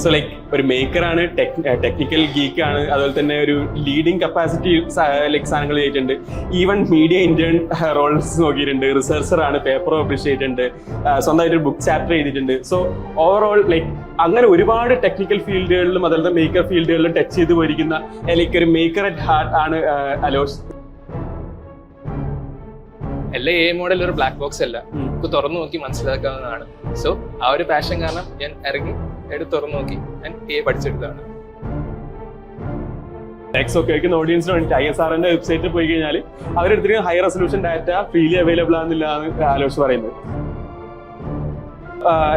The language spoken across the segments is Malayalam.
സോ ലൈക്ക് ഒരു മേക്കറാണ്, ടെക്നിക്കൽ ഗീക്കാണ്, അതുപോലെ തന്നെ ഒരു ലീഡിങ് കപ്പാസിറ്റി ലൈക്ക് സാധനങ്ങൾ ചെയ്തിട്ടുണ്ട്. ഈവൻ മീഡിയ ഇന്റേൺ റോൾസ് നോക്കിയിട്ടുണ്ട്, റിസർച്ചറാണ്, പേപ്പർ പബ്ലിഷ് ചെയ്തിട്ടുണ്ട്, സ്വന്തമായിട്ട് ഒരു ബുക്ക് ചാപ്റ്റർ ചെയ്തിട്ടുണ്ട്. സോ ഓവറോൾ ലൈക്ക് അങ്ങനെ ഒരുപാട് ടെക്നിക്കൽ ഫീൽഡുകളിലും അതുപോലെ മേക്കർ ഫീൽഡുകളിലും ടച്ച് ചെയ്ത് പോയിരിക്കുന്ന ലൈക്ക് ഒരു മേക്കർ അറ്റ് ഹാർട്ട് ആണ് അലോഷ്. എല്ലാ എ മോഡൽ ഒരു ബ്ലാക്ക് ബോക്സ് അല്ല, നമുക്ക് തുറന്നു നോക്കി മനസ്സിലാക്കാവുന്നതാണ്. സോ ആ ഒരു പാഷൻ കാരണം ഞാൻ ഇറങ്ങി എടുത്ത് തുറന്നു നോക്കി ഞാൻ എ പഠിച്ചെടുത്തതാണ്. ടെക്സ് ഒക്കെ വയ്ക്കുന്ന ഓഡിയൻസിന് വേണ്ടി ISRന്റെ വെബ്സൈറ്റിൽ പോയി കഴിഞ്ഞാൽ അവരെടുത്തിരിക്കുന്ന high resolution data freely available ആണെന്നില്ല അലോഷ് പറയുന്നത്.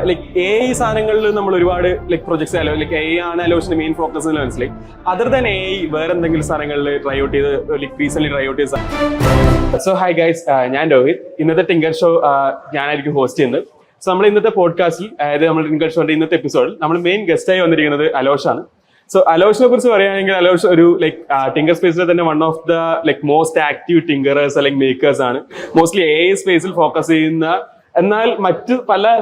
ലൈക്ക് AI സാധനങ്ങളിൽ നമ്മൾ ഒരുപാട് ലൈക്ക് പ്രൊജക്ട്സ് ലൈക്ക് AI ആണ് അലോഷിന്റെ മെയിൻ ഫോക്കസ് എന്ന് മനസ്സിലായി. അതർ ദാൻ AI വേറെ എന്തെങ്കിലും സാധനങ്ങളിൽ ട്രൈ ഔട്ട് ചെയ്ത് ലൈക്ക് റീസെന്റ് ട്രൈ ഔട്ട് ചെയ്ത. സോ ഹായ് ഗൈസ്, ഞാൻ രോഹിത്. ഇന്നത്തെ ടിങ്കർ ഷോ ഞാനായിരിക്കും ഹോസ്റ്റ് ചെയ്യുന്നത്. സോ നമ്മൾ ഇന്നത്തെ പോഡ്കാസ്റ്റിൽ, അതായത് നമ്മൾ ടിങ്കർ ഷോന്റെ ഇന്നത്തെ എപ്പിസോഡിൽ നമ്മൾ മെയിൻ ഗസ്റ്റായി വന്നിരിക്കുന്നത് അലോഷാണ്. സോ അലോഷിനെ കുറിച്ച് പറയുകയാണെങ്കിൽ അലോഷ് ഒരു ലൈക്ക് ടിങ്കർ സ്പേസിലെ തന്നെ one of the like most active tinkerers അല്ലെങ്കിൽ മേക്കേഴ്സ് ആണ്. മോസ്റ്റ്ലി AI സ്പേസിൽ ഫോക്കസ് ചെയ്യുന്ന, എന്നാൽ മറ്റ് പല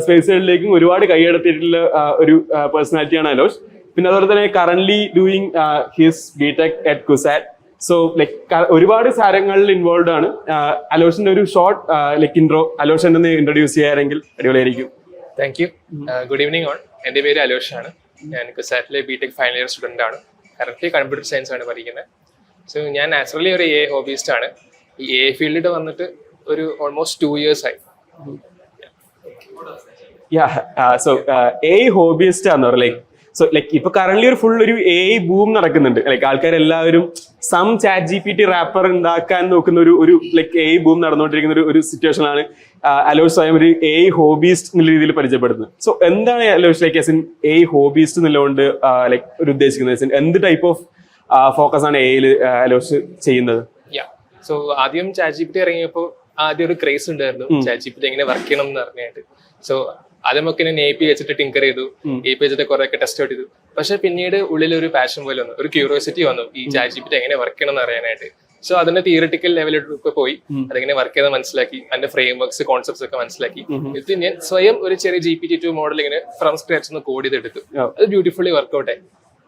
സ്പേസുകളിലേക്കും ഒരുപാട് കൈയടത്തിയിട്ടുള്ള ഒരു പേഴ്സണാലിറ്റിയാണ് അലോഷ്. പിന്നെ അതുപോലെ തന്നെ currently doing his BTech at CUSAT. So like ഒരുപാട് കാര്യങ്ങളിൽ ഇൻവോൾവ് ആണ്. അലോഷിന്റെ ഒരു ഷോർട്ട് ലൈക്ക് ഇൻട്രോ അലോഷ് എന്ന് ഇൻട്രൊഡ്യൂസ് ചെയ്യാനെങ്കിൽ അടിപൊളിയായിരിക്കും. Thank you. Good evening on. എൻ്റെ പേര് അലോഷ് ആണ്. ഞാൻ കുസാറ്റിലെ ബിടെക് ഫൈനൽ ഇയർ സ്റ്റുഡൻ്റ് ആണ്. കറക്റ്റ്ലി കമ്പ്യൂട്ടർ സയൻസ് ആണ് പഠിക്കുന്നത്. സോ ഞാൻ നാച്ചുറലി ഒരു AI ഹോബിസ്റ്റ് ആണ്. ഈ AI ഫീൽഡിൽ വന്നിട്ട് ഒരു ഓൾമോസ്റ്റ് 2 years ആയി. സോ AI ഹോബിസ്റ്റ് ആണെന്ന് പറയും. ലൈക്ക് സോ ലൈക്ക് ഇപ്പൊ കറന്റ് ഒരു ഫുൾ ഒരു AI ബൂം നടക്കുന്നുണ്ട്. ലൈക്ക് ആൾക്കാരെല്ലാവരും സം ChatGPT റാപ്പർ ഉണ്ടാക്കാൻ നോക്കുന്ന ഒരു ലൈക്ക് AI ബൂം നടന്നുകൊണ്ടിരിക്കുന്ന ഒരു സിറ്റുവേഷനാണ് അലോഷ് സ്വയം ഒരു AI ഹോബിസ്റ്റ് എന്നുള്ള രീതിയിൽ പരിചയപ്പെടുന്നത്. സോ എന്താണ് Alosh like as in AI ഹോബിസ്റ്റ് എന്നുള്ളതുകൊണ്ട് ലൈക്ക് ഒരു ഉദ്ദേശിക്കുന്നത്? എന്ത് ടൈപ്പ് ഓഫ് ഫോക്കസ് ആണ് AI അലോഷ് ചെയ്യുന്നത്? സോ ആദ്യം ChatGPT ഇറങ്ങിയപ്പോൾ ആദ്യം ഒരു ക്രേസ് ഉണ്ടായിരുന്നു ChatGPT എങ്ങനെ വർക്ക് ചെയ്യണം എന്ന് അറിഞ്ഞായിട്ട്. സോ ആദ്യമൊക്കെ ഞാൻ API വെച്ചിട്ട് ടിങ്കർ ചെയ്തു, API വെച്ചിട്ട് കുറെയൊക്കെ ടെസ്റ്റ് ഔട്ട് ചെയ്തു. പക്ഷെ പിന്നീട് ഉള്ളിൽ ഒരു പാഷൻ പോലെ വന്നു, ഒരു ക്യൂരിയോസിറ്റി വന്നു ഈ ChatGPT എങ്ങനെ വർക്ക് ചെയ്യണം എന്ന് അറിയാനായിട്ട്. സോ അതിന്റെ തിയറിറ്റിക്കൽ ലെവലിലൊക്കെ പോയി അതെങ്ങനെ വർക്ക് ചെയ്ത് മനസ്സിലാക്കി, അതിന്റെ ഫ്രെയിം വർക്ക്സ് കോൺസെപ്റ്റ്സ് ഒക്കെ മനസ്സിലാക്കി. ഇത് ഞാൻ സ്വയം ഒരു ചെറിയ GPT-2 മോഡൽ ഇങ്ങനെ ഫ്രം സ്ക്രാച്ച് ഒന്ന് കോഡ് ചെയ്തെടുത്തു. അത് ബ്യൂട്ടിഫുള്ളി വർക്ക്ഔട്ട് ആയി.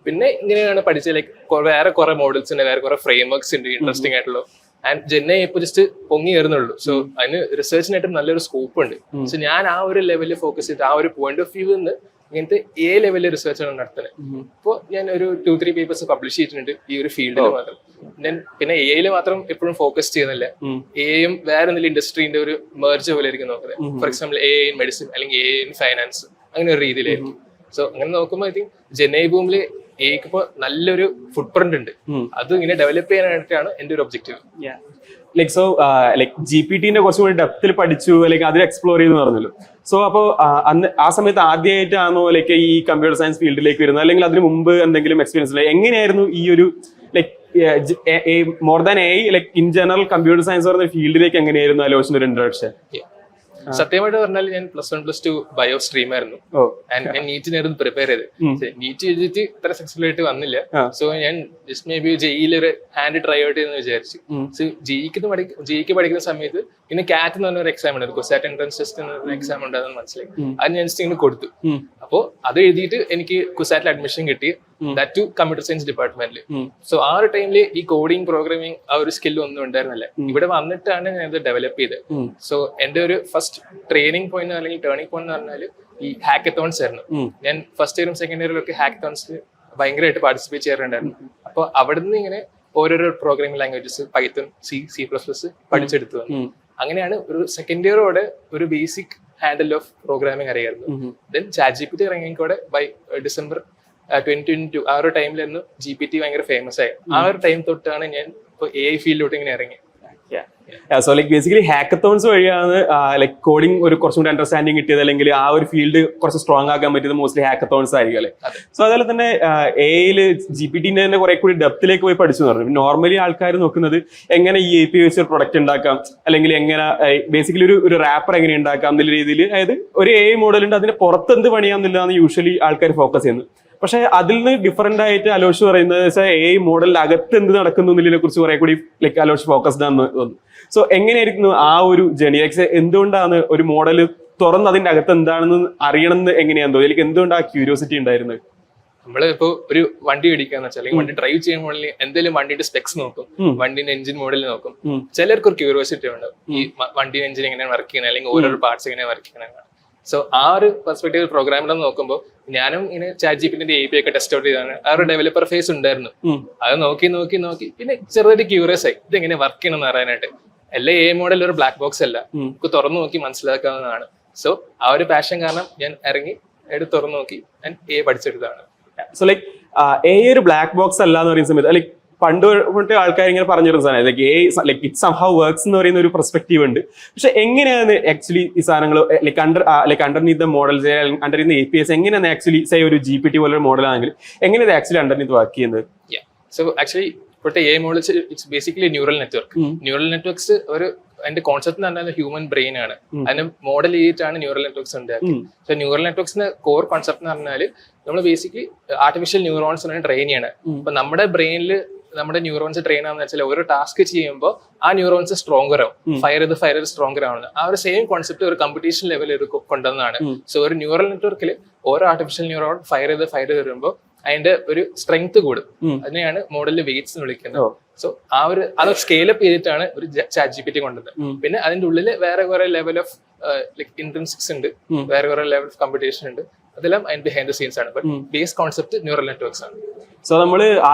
പിന്നെ ഇങ്ങനെയാണ് പഠിച്ചത്. ലൈക്ക് വേറെ കുറെ മോഡൽസ് ഉണ്ട്, വേറെ കുറെ ഫ്രെയിം വർക്ക്സ് ഉണ്ട് ഇൻട്രസ്റ്റിംഗ് ആയിട്ടുള്ള. ആൻഡ് ജെന്നെ ഇപ്പൊ ജസ്റ്റ് പൊങ്ങി കയറുന്നുള്ളൂ. സോ അതിന് റിസർച്ചിനായിട്ട് നല്ലൊരു സ്കോപ്പ് ഉണ്ട്. സോ ഞാൻ ആ ഒരു ലെവലിൽ ഫോക്കസ് ചെയ്ത് ആ ഒരു പോയിന്റ് ഓഫ് വ്യൂ നിന്ന് ഇങ്ങനത്തെ A ലെവലിൽ റിസർച്ചാണ് നടത്തുന്നത്. ഇപ്പോൾ ഞാൻ ഒരു 2-3 പേപ്പേഴ്സ് പബ്ലിഷ് ചെയ്തിട്ടുണ്ട് ഈ ഒരു ഫീൽഡിൽ മാത്രം. പിന്നെ AI മാത്രം എപ്പോഴും ഫോക്കസ് ചെയ്യുന്നില്ല. AI വേറെ എന്തെങ്കിലും ഇൻഡസ്ട്രീന്റെ ഒരു മെർജ് പോലെ ആയിരിക്കും നോക്കുന്നത്. For example AI in medicine അല്ലെങ്കിൽ AI ഇൻ ഫൈനാൻസ്, അങ്ങനെ ഒരു രീതിയിലായിരിക്കും. സോ അങ്ങനെ നോക്കുമ്പോൾ ഐ തിങ്ക് ജെന്നെ ബൂമില് AI ഇപ്പൊ നല്ലൊരു ഫുട് പ്രിന്റ് ഉണ്ട്. അത് ഇങ്ങനെ ഡെവലപ്പ് ചെയ്യാനായിട്ടാണ് എന്റെ ഒരു ഒബ്ജക്റ്റീവ്. ലൈക് സോ ലൈക് GPT-നെ കുറച്ചും കൂടി ഡെപ്തിൽ പഠിച്ചു, അല്ലെങ്കിൽ അതിൽ എക്സ്പ്ലോർ ചെയ്തു പറഞ്ഞല്ലോ. സോ അപ്പോൾ അന്ന് ആ സമയത്ത് ആദ്യമായിട്ടാണോ ലൈക്ക് ഈ കമ്പ്യൂട്ടർ സയൻസ് ഫീൽഡിലേക്ക് വരുന്നത്, അല്ലെങ്കിൽ അതിന് മുമ്പ് എന്തെങ്കിലും എക്സ്പീരിയൻസ് എങ്ങനെയായിരുന്നു ഈ ഒരു like more than AI like in general computer science പറയുന്ന ഫീൽഡിലേക്ക് എങ്ങനെയായിരുന്നു അലോഷിന്റെ ഒരു ഇൻട്രൊഡക്ഷൻ? സത്യമായിട്ട് പറഞ്ഞാൽ ഞാൻ +1+2 ബയോ സ്ട്രീം ആയിരുന്നു. ഞാൻ നീറ്റിനായിരുന്നു പ്രിപ്പയർ ചെയ്ത്. നീറ്റ് എഴുതിയിട്ട് ഇത്ര സക്സസ്ഫുൾ ആയിട്ട് വന്നില്ല. സോ ഞാൻ ജസ്റ്റ് മേ ബി ജെഇയിൽ ഒരു ഹാൻഡ് ട്രൈ ഔട്ട് ചെയ്തെന്ന് വിചാരിച്ചു. സോ ജെഇക്ക് പഠിക്കുന്ന സമയത്ത് പിന്നെ CAT എന്ന് പറഞ്ഞ ഒരു എക്സാം ഉണ്ട്, കുസാറ്റ് എൻട്രൻസ് ടെസ്റ്റ് എന്നൊരു എക്സാം ഉണ്ടാകുന്ന മനസ്സിലായി. അത് ഞാൻ ജസ്റ്റ് ഇങ്ങനെ കൊടുത്തു. അപ്പോൾ അത് എഴുതിയിട്ട് എനിക്ക് കുസാറ്റിൽ അഡ്മിഷൻ കിട്ടി, ദാറ്റ് ടു കമ്പ്യൂട്ടർ സയൻസ് ഡിപ്പാർട്ട്മെന്റിൽ. സോ ആ ഒരു ടൈമിൽ ഈ കോഡിംഗ് പ്രോഗ്രാമിംഗ് ആ ഒരു സ്കിൽ ഒന്നും ഉണ്ടായിരുന്നില്ല. ഇവിടെ വന്നിട്ടാണ് ഞാൻ ഇത് ഡെവലപ്പ് ചെയ്തത്. സോ എന്റെ ഒരു ഫസ്റ്റ് ട്രെയിനിങ് പോയിന്റ് അല്ലെങ്കിൽ ടേണിംഗ് പോയിന്റ് എന്ന് പറഞ്ഞാൽ ഈ ഹാക്കത്തോൺസ് ആയിരുന്നു. ഞാൻ ഫസ്റ്റ് ഇയറും സെക്കൻഡ് ഇയറിലും ഒക്കെ ഹാക്കത്തോൺസിൽ ഭയങ്കരമായിട്ട് പാർട്ടിസിപ്പേറ്റ് ചെയ്യാറുണ്ടായിരുന്നു. അപ്പോൾ അവിടുന്ന് ഇങ്ങനെ ഓരോരോ പ്രോഗ്രാമിംഗ് ലാംഗ്വേജസ് പൈത്തൺ, C++ പഠിച്ചെടുത്തു. അങ്ങനെയാണ് ഒരു സെക്കൻഡ് ഇയറോടെ ഒരു ബേസിക് ഹാൻഡിൽ ഓഫ് പ്രോഗ്രാമിംഗ് അറിയായിരുന്നു. ദെൻ ChatGPT ഇറങ്ങിക്കോടെ ബൈ ഡിസംബർ 2022 ആ ഒരു ടൈമിലായിരുന്നു GPT ഭയങ്കര ഫേമസ് ആയി. ആ ഒരു ടൈം തൊട്ടാണ് ഞാൻ ഇപ്പോൾ AI ഫീൽഡിലോട്ട് ഇങ്ങനെ ഇറങ്ങി. സോ ലൈക്ക് ബേസിക്കലി ഹാക്കത്തോൺസ് വഴിയാണ് ലൈക്ക് കോഡിംഗ് ഒരു കുറച്ചും കൂടി അണ്ടർസ്റ്റാൻഡിങ് കിട്ടിയത്, അല്ലെങ്കിൽ ആ ഒരു ഫീൽഡ് കുറച്ച് സ്ട്രോങ് ആക്കാൻ പറ്റിയത് മോസ്റ്റ്ലി ഹാക്കത്തോൺസ് ആയിരിക്കും അല്ലേ? സോ അതുപോലെ തന്നെ AI GPT-ന്റെ തന്നെ കുറെ കൂടി ഡെപ്തിലേക്ക് പോയി പഠിച്ചു എന്ന് പറഞ്ഞു. നോർമലി ആൾക്കാർ നോക്കുന്നത് എങ്ങനെ ഈ API വെച്ച് ഒരു പ്രൊഡക്റ്റ് ഉണ്ടാക്കാം, അല്ലെങ്കിൽ എങ്ങനെ ബേസിക്കലി ഒരു റാപ്പർ എങ്ങനെ ഉണ്ടാക്കാം എന്നുള്ള രീതിയിൽ. അതായത് ഒരു AI മോഡൽ ഉണ്ട്, അതിന്റെ പുറത്ത് എന്ത് പണിയാമെന്നുള്ളതാണ് യൂഷ്വലി ആൾക്കാർ ഫോക്കസ് ചെയ്യുന്നത്. പക്ഷെ അതിൽ നിന്ന് ഡിഫറെന്റ് ആയിട്ട് അലോഷ് പറയുന്നത് വെച്ചാൽ AI മോഡലിന്റെ അകത്ത് എന്ത് നടക്കുന്നു എന്നതിനെ കുറിച്ച് കുറെ കൂടി ലൈക്ക് അലോഷ് ഫോക്കസ്ഡ് ആണെന്ന് തോന്നുന്നു. സോ എങ്ങനെയായിരിക്കുന്നു ആ ഒരു ജേണി? എന്തുകൊണ്ടാണ് ഒരു മോഡൽ തുറന്ന് അതിന്റെ അകത്ത് എന്താണെന്ന് അറിയണമെന്ന് എങ്ങനെയാന്ന് തോന്നി? എനിക്ക് എന്തുകൊണ്ട് ആ ക്യൂരിയോസിറ്റി ഉണ്ടായിരുന്നത്? നമ്മളിപ്പോ ഒരു വണ്ടി മേടിക്കാന്ന് വെച്ചാൽ അല്ലെങ്കിൽ വണ്ടി ഡ്രൈവ് ചെയ്യുമ്പോൾ എന്തെങ്കിലും വണ്ടിയുടെ സ്പെക്സ് നോക്കും, വണ്ടിന്റെ എഞ്ചിൻ മോഡൽ നോക്കും. ചിലർക്ക് ഒരു ക്യൂരിയോസിറ്റി ഉണ്ട് ഈ വണ്ടിയുടെ എഞ്ചിൻ എങ്ങനെയാണ് വർക്ക് ചെയ്യുന്നത്, അല്ലെങ്കിൽ ഓരോരോ പാർട്സ് എങ്ങനെയാണ് വർക്ക് ചെയ്യുന്നത്. സോ ആ ഒരു പെർസ്പെക്ടീവ് പ്രോഗ്രാമിൽ നോക്കുമ്പോൾ ഞാനും ഇങ്ങനെ ChatGPT API ഒക്കെ ടെസ്റ്റ് ഔട്ട് ചെയ്താണ്. ആ ഒരു ഡെവലപ്പർ ഫേസ് ഉണ്ടായിരുന്നു. അത് നോക്കി പിന്നെ ചെറുതായിട്ട് ക്യൂരിയസ് ആയി ഇതെങ്ങനെ വർക്ക് ചെയ്യണം എന്ന് അറിയാനായിട്ട്. എല്ലാ AI മോഡൽ ഒരു ബ്ലാക്ക് ബോക്സ് അല്ല, നമുക്ക് തുറന്നു നോക്കി മനസ്സിലാക്കാവുന്നതാണ്. സോ ആ ഒരു പാഷൻ കാരണം ഞാൻ ഇറങ്ങി എടുത്ത് തുറന്നു നോക്കി ഞാൻ AI പഠിച്ചെടുത്താണ്. സോ ലൈക്ക് ഒരു ബ്ലാക്ക് ബോക്സ് അല്ല എന്ന് പറയുന്ന സമയത്ത് ലൈക്ക് പണ്ട് ആൾക്കാർ ഇങ്ങനെ പറഞ്ഞിരുന്ന സാധനം ലൈക്ക് ഇറ്റ് സംഹൗ വർക്ക്സ് എന്ന് പറയുന്ന ഒരു പെർസ്പെക്റ്റീവ് ഉണ്ട്. പക്ഷെ എങ്ങനെയാണ് ആക്ച്വലി ഈ സാധനങ്ങൾ underneath the models underneath APIs എങ്ങനെയാണ് ആക്ച്വലി സേ ഒരു GPT പോലൊരു മോഡലാണെങ്കിൽ എങ്ങനെയാണ് ആക്ച്വലി അണ്ടർനീത്ത് വർക്ക് ചെയ്യുന്നത്? സോ ആക്ച്വലി ഇപ്പോഴത്തെ AI models it's basically neural network. Neural networks ഒരു അതിന്റെ കോൺസെപ്റ്റ് എന്ന് പറഞ്ഞാൽ ഹ്യൂമൻ ബ്രെയിൻ ആണ്. അതിന് മോഡൽ ചെയ്തിട്ടാണ് ന്യൂറൽ നെറ്റ്വർക്ക്സ് ഉണ്ടാക്കിയത്. സോ ന്യൂറൽ നെറ്റ്വർക്സിന്റെ കോർ കോൺസെപ്റ്റ് എന്ന് പറഞ്ഞാൽ നമ്മൾ ബേസിക്കലി ആർട്ടിഫിഷ്യൽ ന്യൂറോൺസ് ട്രെയിൻ ചെയ്യണം. അപ്പൊ നമ്മുടെ ബ്രെയിനിൽ നമ്മുടെ ന്യൂറോൺസ് ട്രെയിൻ ആണെന്ന് വെച്ചാൽ ഓരോ ടാസ്ക് ചെയ്യുമ്പോൾ ആ ന്യൂറോൺസ് സ്ട്രോങ്ങർ ആവും, ഫയർ ചെയ്ത് സ്ട്രോങ്ങർ ആവുന്നത്. ആ ഒരു സെയിം കോൺസെപ്റ്റ് ഒരു കമ്പറ്റീഷൻ ലെവലിൽ കൊണ്ടുവന്നതാണ്. സോ ഒരു ന്യൂറൽ നെറ്റ്വർക്കിൽ ഓരോ ആർട്ടിഫിഷ്യൽ ന്യൂറോൺ ഫയർ ചെയ്ത് വരുമ്പോൾ അതിന്റെ ഒരു സ്ട്രെങ്ത് കൂടും. അതിനെയാണ് മോഡലിൽ വെയിറ്റ്സ് എന്ന് വിളിക്കുന്നത്. സോ അത് സ്കെയിലപ്പ് ചെയ്തിട്ടാണ് ഒരു ChatGPT കൊണ്ടുവന്നത്. പിന്നെ അതിന്റെ ഉള്ളിൽ വേറെ കുറെ ലെവൽ ഓഫ് ലൈക് ഇൻട്രിൻസിക്സ് ഉണ്ട്, വേറെ കുറെ ലെവൽ ഓഫ് കമ്പറ്റീഷൻ ഉണ്ട്. അതെല്ലാം അതിന്റെ ബിഹൈൻഡ് ദ സീൻസ് ആണ്. But base concept neural networks ആണ്. സോ നമ്മള്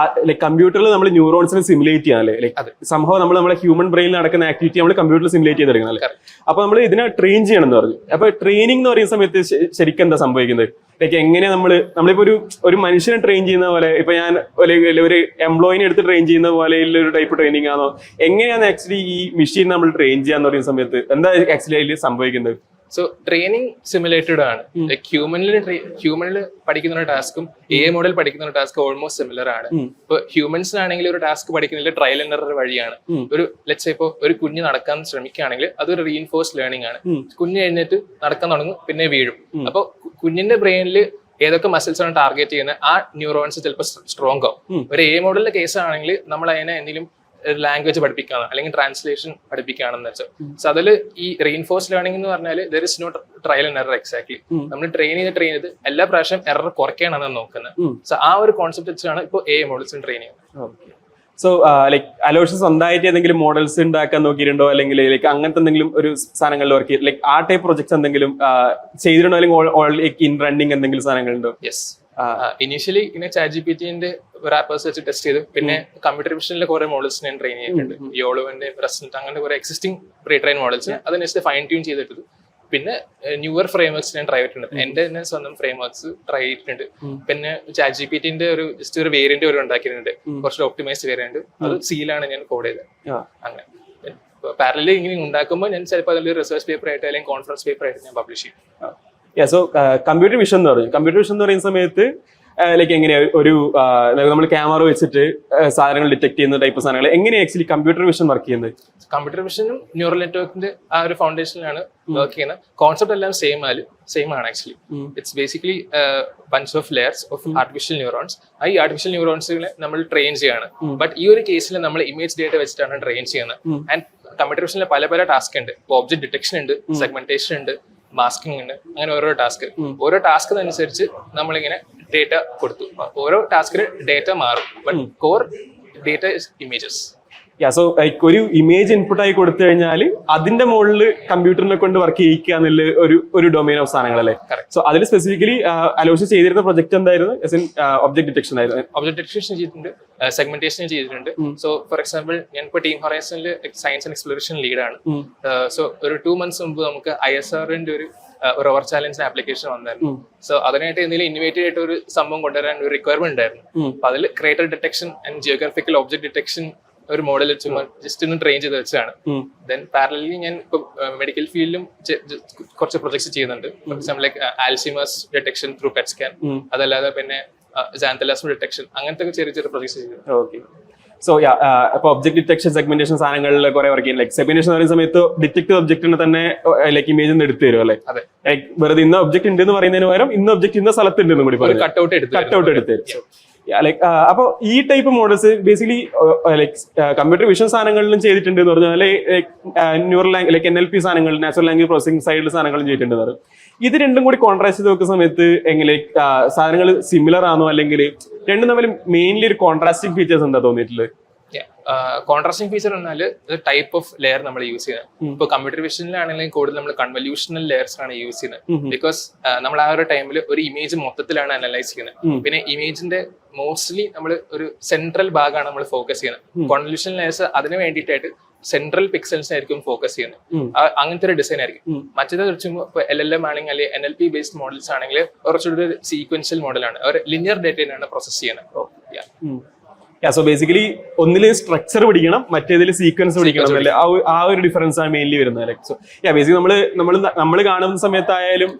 ലൈക് കമ്പ്യൂട്ടറിൽ നമ്മൾ ന്യൂറോൺസിനെ സിമുലേറ്റ് ചെയ്യാനല്ലേ? ലൈക് സംഭവം നമ്മുടെ ഹ്യൂമൻ ബ്രെയിനിൽ നടക്കുന്ന ആക്ടിവിറ്റി നമ്മൾ കമ്പ്യൂട്ടറിൽ സിമുലേറ്റ് ചെയ്തെടുക്കുന്നത്. അപ്പൊ നമ്മൾ ഇതിനെ ട്രെയിൻ ചെയ്യണം എന്ന് പറഞ്ഞു. അപ്പൊ ട്രെയിനിങ് എന്ന് പറയുന്ന സമയത്ത് ശരിക്കും എന്താ സംഭവിക്കുന്നത്? ലൈക്ക് എങ്ങനെ നമ്മളിപ്പോ ഒരു മനുഷ്യനെ ട്രെയിൻ ചെയ്യുന്ന പോലെ, ഇപ്പൊ ഞാൻ ഒരു എംപ്ലോയിനെ എടുത്ത് ട്രെയിൻ ചെയ്യുന്ന പോലെ ഒരു ടൈപ്പ് ട്രെയിനിങ് ആണോ? എങ്ങനെയാണ് ആക്ച്വലി ഈ മെഷീൻ നമ്മൾ ട്രെയിൻ ചെയ്യാന്ന് പറയുന്ന സമയത്ത് എന്താ ആക്ച്വലി അതിൽ സംഭവിക്കുന്നത്? സോ ട്രെയിനിങ് സിമുലേറ്റഡ് ആണ്. ലൈക് ഹ്യൂമനിൽ പഠിക്കുന്ന ഒരു ടാസ്കും AI മോഡൽ പഠിക്കുന്ന ഒരു ടാസ്കും ഓൾമോസ്റ്റ് സിമിലർ ആണ്. ഇപ്പൊ ഹ്യൂമൻസിനാണെങ്കിൽ ഒരു ടാസ്ക് പഠിക്കുന്നതിൽ ട്രയൽ ആൻഡ് എറർ വഴിയാണ്. ഒരു ലെറ്റ്സ് ഇപ്പോ ഒരു കുഞ്ഞ് നടക്കാൻ ശ്രമിക്കുകയാണെങ്കിൽ അതൊരു റീഇൻഫോഴ്സ്ഡ് ലേണിംഗ് ആണ്. കുഞ്ഞ് എഴുന്നേറ്റ് നടക്കാൻ തുടങ്ങും, പിന്നെ വീഴും. അപ്പൊ കുഞ്ഞിന്റെ ബ്രെയിനിൽ ഏതൊക്കെ മസിൽസ് ആണ് ടാർഗറ്റ് ചെയ്യുന്നത് ആ ന്യൂറോൺസ് ചിലപ്പോൾ സ്ട്രോങ് ആവും. ഒരു AI മോഡലിന്റെ കേസ് ആണെങ്കിൽ നമ്മൾ അതിനെ എന്തെങ്കിലും ലാംഗ്വേജ് പഠിപ്പിക്കുകയാണ് അല്ലെങ്കിൽ ട്രാൻസ്ലേഷൻ പഠിപ്പിക്കുകയാണെന്ന് വെച്ചാൽ. സോ അതിൽ ഈ റീഇൻഫോഴ്സ് ലേണിംഗ് എന്ന് പറഞ്ഞാൽ there is no trial and error. Exactly നമ്മൾ ട്രെയിൻ ചെയ്ത് എല്ലാ പ്രാവശ്യം എറർ കുറയ്ക്കാനാണ് നോക്കുന്നത്. സോ ആ ഒരു കോൺസെപ്റ്റ് വെച്ചാണ് ഇപ്പോൾ AI മോഡൽസ് ട്രെയിൻ ചെയ്യുന്നത്. സോ ലൈക് അലോഷ് സ്വന്തമായിട്ട് ഏതെങ്കിലും മോഡൽസ് ഉണ്ടാക്കാൻ നോക്കിയിട്ടുണ്ടോ, അല്ലെങ്കിൽ ലൈക്ക് അങ്ങനത്തെ എന്തെങ്കിലും ഒരു സാധനങ്ങളിൽ വർക്ക് ചെയ്ത് ലൈക്ക് ആ ടൈപ്പ് പ്രൊജക്ട്സ് എന്തെങ്കിലും ചെയ്തിട്ടുണ്ടോ, അല്ലെങ്കിൽ ഇൻ റണ്ണിങ് എന്തെങ്കിലും സാധനങ്ങളുണ്ടോ? യെസ്, ഇനീഷ്യലി ഇങ്ങനെ ChatGPTന്റെ റാപ്പേഴ്സ് വെച്ച് ടെസ്റ്റ് ചെയ്തു. പിന്നെ കമ്പ്യൂട്ടർ വിഷനിലെ കുറെ മോഡൽസ് ഞാൻ ട്രെയിൻ ചെയ്തിട്ടുണ്ട്. യോളോവിന്റെ പ്രസന്റ് അങ്ങനത്തെ കുറെ എക്സിസ്റ്റിംഗ് പ്രീ ട്രെയിൻ മോഡൽസ് അതിനനുസരിച്ച് ഫൈൻ ട്യൂൺ ചെയ്തിട്ടുണ്ട്. പിന്നെ ന്യൂവർ ഫ്രെയിംവർക്സ് ഞാൻ ട്രൈ ചെയ്തിട്ടുണ്ട്. എന്റെ തന്നെ സ്വന്തം ഫ്രെയിംവർക്സ് ട്രൈ ചെയ്തിട്ടുണ്ട്. പിന്നെ ChatGPTന്റെ ഒരു ജസ്റ്റ് ഒരു വേരിയന്റ് ഒരു ഉണ്ടാക്കിയിട്ടുണ്ട്, കുറച്ച് ഒപ്റ്റിമൈസ്ഡ് വേരിയന്റ്. അത് സീലാണ് ഞാൻ കോഡ് ചെയ്തത്. അങ്ങനെ പാരലലി ഇങ്ങനെ ഉണ്ടാക്കുമ്പോൾ ഞാൻ ചിലപ്പോൾ അതിൽ റിസർച്ച് പേപ്പർ ആയിട്ട് അല്ലെങ്കിൽ കോൺഫറൻസ് പേപ്പർ ആയിട്ട് ഞാൻ പബ്ലിഷ് ചെയ്യും. സോ കമ്പ്യൂട്ടർ വിഷൻ എന്ന് പറയും. കമ്പ്യൂട്ടർ വിഷൻ എന്ന് പറയുന്ന സമയത്ത് ലൈക്ക് എങ്ങനെയാ ഒരു നമ്മൾ ക്യാമറ വെച്ചിട്ട് സാധനങ്ങൾ ഡിറ്റക്ട് ചെയ്യുന്ന ടൈപ്പ് സാധനങ്ങൾ എങ്ങനെയാ ആക്ച്വലി കമ്പ്യൂട്ടർ വിഷൻ വർക്ക് ചെയ്യുന്നത്? കമ്പ്യൂട്ടർ വിഷനും ന്യൂറൽ നെറ്റ്വർക്കിന്റെ ആ ഒരു ഫൗണ്ടേഷനിലാണ് വർക്ക് ചെയ്യുന്നത്. കോൺസെപ്റ്റ് എല്ലാം സെയിം ആണ് actually. It's basically bunch of layers of artificial neurons. ആ ഈ ആർട്ടിഫിഷ്യൽ ന്യൂറോൺസിനെ നമ്മൾ ട്രെയിൻ ചെയ്യാണ്. ബട്ട് ഈ ഒരു കേസിൽ നമ്മൾ ഇമേജ് ഡേറ്റ വെച്ചിട്ടാണ് ട്രെയിൻ ചെയ്യുന്നത്. ആൻഡ് കമ്പ്യൂട്ടർ വിഷനിൽ പല ടാസ്ക് ഉണ്ട്. ഒബ്ജക്ട് ഡിറ്റക്ഷൻ ഉണ്ട്, സെഗ്മെന്റേഷൻ ഉണ്ട്, മാസ്കിംഗ് ഉണ്ട്. അങ്ങനെ ഓരോ ടാസ്ക് അനുസരിച്ച് നമ്മളിങ്ങനെ ഡേറ്റ കൊടുത്തു. ഓരോ ടാസ്കിന് ഡേറ്റ മാറും. But core data is images. So ഒരു ഇമേജ് ഇൻപുട്ട് ആയി കൊടുത്തു കഴിഞ്ഞാൽ അതിന്റെ മുകളിൽ കമ്പ്യൂട്ടറിനെ കൊണ്ട് വർക്ക് ചെയ്യിക്കുക എന്നുള്ള ഒരു ഡൊമൈൻ ഓഫ് സാധനങ്ങളല്ലേ? സോ അതിൽ സ്പെസിഫിക്കലി അലോഷ് ചെയ്തിരുന്ന പ്രൊജക്ട് എന്തായിരുന്നു? ഒബ്ജക്ട് ഡിറ്റക്ഷൻ ആയിരുന്നു. ഒബ്ജക്ട് ഡിറ്റക്ഷൻ ചെയ്തിട്ടുണ്ട്, സെഗ്മെന്റേഷൻ ചെയ്തിട്ടുണ്ട്. സോ ഫോർ എക്സാമ്പിൾ ഞാൻ ഇപ്പോൾ ടീം ഹൊറൈസണിൽ സയൻസ് ആൻഡ് എക്സ്പ്ലോറേഷൻ ലീഡാണ്. സോ ഒരു 2 months മുമ്പ് നമുക്ക് ISRന്റെ ഒരു ഓവർ ചാലഞ്ച് ആപ്ലിക്കേഷൻ വന്നായിരുന്നു. സോ അതിനായിട്ട് എന്തെങ്കിലും ഇന്നോവേറ്റീവ് ആയിട്ട് ഒരു സംഭവം കൊണ്ടുവരാൻ ഒരു റിക്വയർമെന്റ് ഉണ്ടായിരുന്നു. അപ്പൊ അതിൽ creator detection and geographical object detection ഒരു മോഡൽ ചുമ്മാ ജസ്റ്റ് ഒന്ന് ട്രെയിൻ ചെയ്ത് വെച്ചാണ്. ദെൻ പാരലലി ഞാൻ ഇപ്പൊ മെഡിക്കൽ ഫീൽഡിലും കുറച്ച് പ്രൊജക്ട്സ് ചെയ്യുന്നുണ്ട്. For example like Alzheimer's detection through PET scan, അതല്ലാതെ പിന്നെ സാന്തലാസ്മ ഡിറ്റക്ഷൻ, അങ്ങനത്തെ ചെറിയ പ്രൊജക്ട്സ് ചെയ്യുന്നുണ്ട്. സോ ഇപ്പൊ ഒബ്ജക്ട് ഡിറ്റക്ഷൻ സെഗ്മെന്റേഷൻ സാധനങ്ങളിൽ കുറെ വർക്ക് ചെയ്യും. ലൈക് സെഗ്മെന്റേഷൻ എന്ന് പറയുന്ന സമയത്ത് ഡിറ്റക്ട് ഒബ്ജക്റ്റിനെ തന്നെ ലൈക്ക് ഇമേജ് ഒന്ന് എടുത്തു തരും അല്ലെ? വെറുതെ ഇന്ന ഒബ്ജക്ട് ഉണ്ട് എന്ന് പറയുന്നതിന് പകരം ഇന്ന ഒബ്ജക്ട് ഇന്ന സ്ഥലത്തുണ്ടെന്ന് കൂടി പറയും. കട്ട് ഔട്ട് എടുത്തു തരും. ലൈക് അപ്പോൾ ഈ type models basically like computer vision സാധനങ്ങളിലും ചെയ്തിട്ടുണ്ട് എന്ന് പറഞ്ഞാൽ ന്യൂറൽ ലൈക്ക് NLP സാധനങ്ങൾ നാച്ചുറൽ ലാംഗ്വേജ് പ്രോസസിംഗ് സൈഡിൽ സാധനങ്ങളും ചെയ്തിട്ടുണ്ട് എന്ന് പറയും. ഇത് രണ്ടും കൂടി കോൺട്രാസ്റ്റ് ചെയ്ത് നോക്കുന്ന സമയത്ത് എങ്ങനെ സാധനങ്ങൾ സിമിലർ ആണോ അല്ലെങ്കിൽ രണ്ടും തമ്മിൽ മെയിൻലി ഒരു കോൺട്രാസ്റ്റിംഗ് ഫീച്ചേഴ്സ് എന്താ തോന്നിയിട്ടുള്ളത്? കോൺട്രാസ്റ്റിംഗ് ഫീച്ചർ എന്നാൽ ടൈപ്പ് ഓഫ് ലെയർ നമ്മൾ യൂസ് ചെയ്യുന്നത്. ഇപ്പോൾ കമ്പ്യൂട്ടർ വിഷനിലാണെങ്കിലും കൂടുതൽ നമ്മൾ കൺവല്യൂഷണൽ ലെയർസ് ആണ് യൂസ് ചെയ്യുന്നത്. ബിക്കോസ് നമ്മൾ ആ ഒരു ടൈമിൽ ഒരു ഇമേജ് മൊത്തത്തിലാണ് അനലൈസ് ചെയ്യുന്നത്. പിന്നെ ഇമേജിന്റെ മോസ്റ്റ്ലി നമ്മൾ ഒരു സെൻട്രൽ ഭാഗമാണ് നമ്മൾ ഫോക്കസ് ചെയ്യുന്നത്. കോൺവല്യൂഷണൽ ലെയർസ് അതിന് വേണ്ടിയിട്ടായിട്ട് സെൻട്രൽ പിക്സൽസ് ആയിരിക്കും ഫോക്കസ് ചെയ്യുന്നത്. അങ്ങനത്തെ ഒരു ഡിസൈൻ ആയിരിക്കും. മറ്റേത് വെച്ചുമ്പോൾ LLM ആണെങ്കിൽ അല്ലെങ്കിൽ NLP ബേസ്ഡ് മോഡൽസ് ആണെങ്കിൽ കുറച്ചുകൂടി ഒരു സീക്വൻഷ്യൽ മോഡലാണ്. അവർ ലിനിയർ ഡേറ്റയാണ് പ്രോസസ് ചെയ്യുന്നത്. സോ ബേസിക്കലി ഒന്നില് സ്ട്രക്ചർ പിടിക്കണം, മറ്റേതിൽ സീക്വൻസ് പിടിക്കണം അല്ലെ, ആ ഒരു ഡിഫറൻസ് ആണ് മെയിൻലി വരുന്നത്. സോ ബേസിക്കലി നമ്മൾ കാണുന്ന സമയത്തായാലും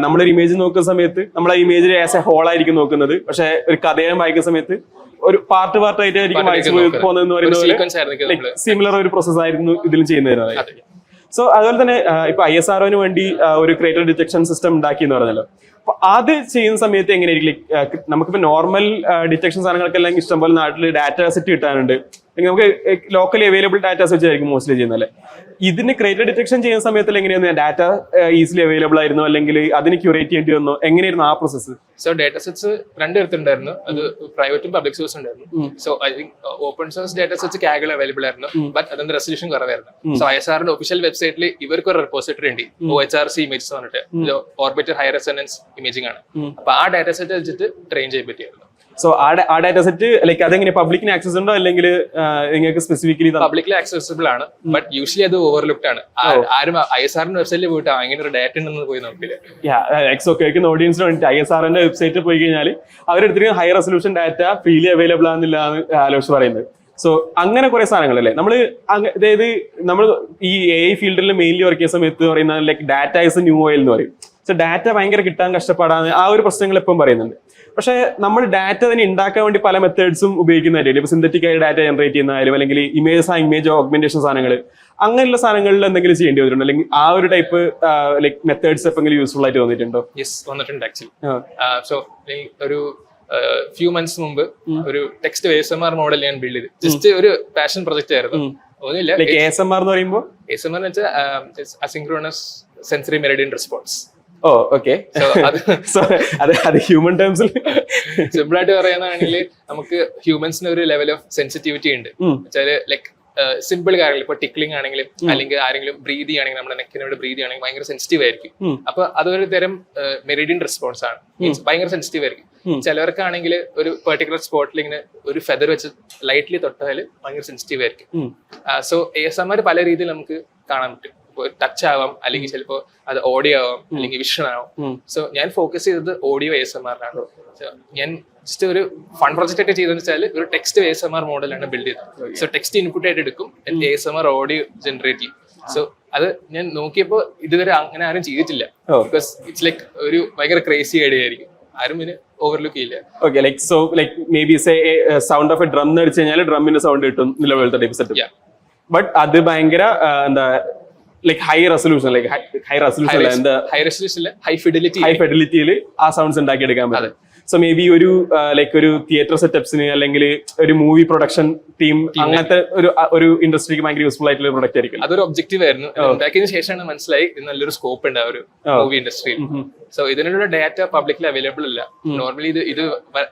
നമ്മളൊരു ഇമേജ് നോക്കുന്ന സമയത്ത് നമ്മൾ ആ ഇമേജ് ആസ് എ ഹോൾ ആയിരിക്കും നോക്കുന്നത്. പക്ഷെ ഒരു കഥയെ വായിക്കുന്ന സമയത്ത് ഒരു പാർട്ടായിട്ടായിരിക്കും വായിച്ചു പോകുന്നതെന്ന് പറയുന്നത് സിമിലർ ഒരു പ്രോസസ് ആയിരുന്നു ഇതിലും ചെയ്യുന്നത്. സോ അതുപോലെ തന്നെ ഇപ്പൊ ISROന് വേണ്ടി ഒരു ക്രിയേറ്റർ ഡിറ്റക്ഷൻ സിസ്റ്റം ഉണ്ടാക്കി എന്ന് പറഞ്ഞല്ലോ. അപ്പൊ അത് ചെയ്യുന്ന സമയത്ത് എങ്ങനെയായിരിക്കും നമുക്കിപ്പോ നോർമൽ ഡിറ്റക്ഷൻ സാധനങ്ങൾക്കെല്ലാം ഇഷ്ടംപോലെ നാട്ടിൽ ഡാറ്റ സെറ്റ് കിട്ടാനുണ്ട്. നമുക്ക് ലോക്കലി അവൈലബിൾ ഡാറ്റാസ് വെച്ചായിരിക്കും മോസ്റ്റ്ലി ചെയ്യുന്നത്. ഇതിന് ക്രിയേറ്റർ ഡിറ്റക്ഷൻ ചെയ്യുന്ന സമയത്തിൽ എങ്ങനെയായിരുന്നു ഡാറ്റ ഈസിലി അവൈലബിൾ ആയിരുന്നു അല്ലെങ്കിൽ അതിന് ക്യൂറേറ്റ് ചെയ്യേണ്ടി വന്നോ? എങ്ങനെയായിരുന്നു ആ പ്രോസസ്സ്? സോ ഡാറ്റ സെറ്റ്സ് രണ്ട് തരത്തിലുണ്ടായിരുന്നു. അത് പ്രൈവറ്റും പബ്ലിക് സോഴ്സ് ഉണ്ടായിരുന്നു. So I think open source data sets കാഗിൽ അവൈലബിൾ ആയിരുന്നു. ബട്ട് അതിന്റെ റെസൊല്യൂഷൻ കുറവായിരുന്നു. സോ ISROന്റെ ഒഫീഷ്യൽ വെബ്സൈറ്റിൽ ഇവർക്ക് ഒരു റെപ്പോസിറ്ററി ഉണ്ട്, OHRC ഇമേജസ് പറഞ്ഞിട്ട്, ഓർബിറ്റർ ഹൈ റെസൊണൻസ് ഇമേജിംഗ് ആണ്. അപ്പൊ ആ ഡാറ്റ സെറ്റ് വെച്ചിട്ട് ട്രെയിൻ ചെയ്യാൻ പറ്റിയായിരുന്നു. സോ ആ ഡാറ്റ സെറ്റ് ലൈക്ക് അതെങ്ങനെ പബ്ലിക്കിന് ആക്സസ് ഉണ്ടോ അല്ലെങ്കിൽ നിങ്ങൾക്ക് സ്പെസിഫിക്കലി? പബ്ലിക്കലി ആക്സസിബിൾ ആണ്, ബട്ട് യൂഷ്വലി അത് ഓവർലുക്ഡ് ആണ്. ആരും ISROന്റെ വെബ്സൈറ്റിൽ പോയിട്ട് അങ്ങനെ ഒരു ഡാറ്റ ഉണ്ടെന്ന് പോയി നോക്കില്ല. കേൾക്കുന്ന ഓഡിയൻസിന് വേണ്ടിയിട്ട് ISROന്റെ വെബ്സൈറ്റിൽ പോയി കഴിഞ്ഞാൽ അവരെടുത്തിരിക്കുന്ന high resolution data freely available ആണെന്നില്ലാണ് ആലോചിച്ച് പറയുന്നത്. സോ അങ്ങനെ കുറെ സാധനങ്ങളല്ലേ അതായത് നമ്മൾ ഈ AI ഫീൽഡിൽ മെയിൻലി വർക്ക് ചെയ്യുന്ന സമയത്ത് പറയുന്ന like data is new oil എന്ന് പറയും. സോ ഡാറ്റ ഭയങ്കര കിട്ടാൻ കഷ്ടപ്പാടാണ്, ആ ഒരു പ്രശ്നങ്ങൾ എപ്പം പറയുന്നുണ്ട്. പക്ഷെ നമ്മൾ ഡാറ്റ തന്നെ ഉണ്ടാക്കാൻ വേണ്ടി പല മെത്തേഡ്സും ഉപയോഗിക്കുന്നതായിട്ട് ഇപ്പൊ സിന്തറ്റിക് ആയി ഡാറ്റ ജനറേറ്റ് ചെയ്യുന്നതായാലും അല്ലെങ്കിൽ ഇമേജ് ഓഗ്മെന്റേഷൻ സാധനങ്ങൾ അങ്ങനെയുള്ള സാധനങ്ങളിൽ എന്തെങ്കിലും ചെയ്യേണ്ടി വന്നിട്ടുണ്ടോ? അല്ലെങ്കിൽ ആ ഒരു ടൈപ്പ് ലൈക് മെത്തേഡ്സ് എപ്പോഴെങ്കിലും യൂസ്ഫുൾ ആയിട്ട് തോന്നിയിട്ടുണ്ടോ? യെസ്, വന്നിട്ടുണ്ട് ആക്ച്വലി. സോ ഒരു ഫ്യൂ മന്ത്സ് മുമ്പ് ഒരു ടെക്സ്റ്റ് ASMR മോഡൽ ഞാൻ ബിൽഡ് ചെയ്ത്. ജസ്റ്റ് ഒരു പാഷൻ പ്രൊജക്ട് ആയിരുന്നു, ഒന്നുമില്ല. ASMR എന്ന് പറയുമ്പോൾ ASMR എന്ന് വെച്ചാൽ asynchronous sensory Meridian response. Okay, അത് ഹ്യൂമൻ ടേംസിൽ സിമ്പിൾ ആയിട്ട് പറയാനാണെങ്കിൽ നമുക്ക് ഹ്യൂമൻസിന് ഒരു ലെവൽ ഓഫ് സെൻസിറ്റിവിറ്റി ഉണ്ട്. വെച്ചാല് ലൈക്ക് സിമ്പിൾ കാര്യങ്ങൾ, ഇപ്പൊ ടിക്ലിംഗ് ആണെങ്കിലും അല്ലെങ്കിൽ ആരെങ്കിലും ബ്രീത് ചെയ്യുകയാണെങ്കിൽ നമ്മുടെ നെക്കിനോട് ബ്രീത് ചെയ്യണമെങ്കിൽ ഭയങ്കര സെൻസിറ്റീവ് ആയിരിക്കും. അപ്പൊ അതൊരു തരം മെറിഡിയൻ റെസ്പോൺസ് ആണ്, മീൻസ് ഭയങ്കര സെൻസിറ്റീവ് ആയിരിക്കും. ചിലവർക്കാണെങ്കിൽ ഒരു പെർട്ടിക്കുലർ സ്പോട്ടിൽ ഇങ്ങനെ ഒരു ഫെദർ വെച്ച് ലൈറ്റ്ലി തൊട്ടാൽ ഭയങ്കര സെൻസിറ്റീവ് ആയിരിക്കും. സോ ASMR പല രീതിയിൽ നമുക്ക് കാണാൻ പറ്റും. ടച്ച് ആവാം, അല്ലെങ്കിൽ ചിലപ്പോ അത് ഓഡിയോ ആവാം, അല്ലെങ്കിൽ വിഷൻ ആവാം. സോ ഞാൻ ഫോക്കസ് ചെയ്തത് ഓഡിയോ ASMR-ലാണ്. ഞാൻ ജസ്റ്റ് ഒരു ഫൺ പ്രൊജക്ട് ആയിട്ട് ചെയ്തെന്ന് വെച്ചാൽ ഒരു ടെക്സ്റ്റ് ASMR മോഡലാണ് ബിൽഡ് ചെയ്തത്. സോ ടെക്സ്റ്റ് ഇൻപുട്ട് ആയിട്ട് എടുക്കും, ASMR ഓഡിയോ ജനറേറ്റ് ചെയ്യും. സോ അത് ഞാൻ നോക്കിയപ്പോ ഇതുവരെ അങ്ങനെ ആരും ചെയ്തിട്ടില്ല. ബിക്കോസ് ഇറ്റ്സ് ലൈക്ക് ഒരു ഭയങ്കര ക്രേസി ഐഡിയ ആയിരിക്കും, ആരും ഇതിന് ഓവർലുക്ക് ചെയ്യില്ല. Okay, like so like may be say sound of A drum എന്ന് അടിച്ചു കഴിഞ്ഞാൽ ഡ്രമ്മിന്റെ സൗണ്ട് കിട്ടും നിലവിലത്തെ ടൈപ്പ് സെറ്റ്. ബട്ട് അത് ഭയങ്കര എന്താ ലൈക് ഹൈ റെസൊല്യൂഷൻ ഹൈ ഫിഡിലിറ്റിയിൽ ആ സൗണ്ട്സ് ഉണ്ടാക്കിയെടുക്കാൻ പറ്റും. സോ മേ ബി ഒരു ലൈക്ക് ഒരു തിയേറ്റർ സെറ്റപ്സിന് അല്ലെങ്കിൽ ഒരു മൂവി പ്രൊഡക്ഷൻ ടീം അങ്ങനത്തെ ഒരു ഇൻഡസ്ട്രിക്ക് ഭയങ്കര യൂസ്ഫുൾ ആയിട്ടുള്ള പ്രൊഡക്റ്റ് ആയിരിക്കും. അതൊരു ഒബ്ജക്റ്റീവ് ആയിരുന്നു. ഉണ്ടാക്കിയതിനു ശേഷമാണ് മനസ്സിലായി ഇത് നല്ലൊരു സ്കോപ്പ് ഉണ്ട് ആ ഒരു മൂവി ഇൻഡസ്ട്രിയിൽ. സോ ഇതിനുള്ള ഡാറ്റ പബ്ലിക്കലി അവൈലബിൾ അല്ല. നോർമലി ഇത്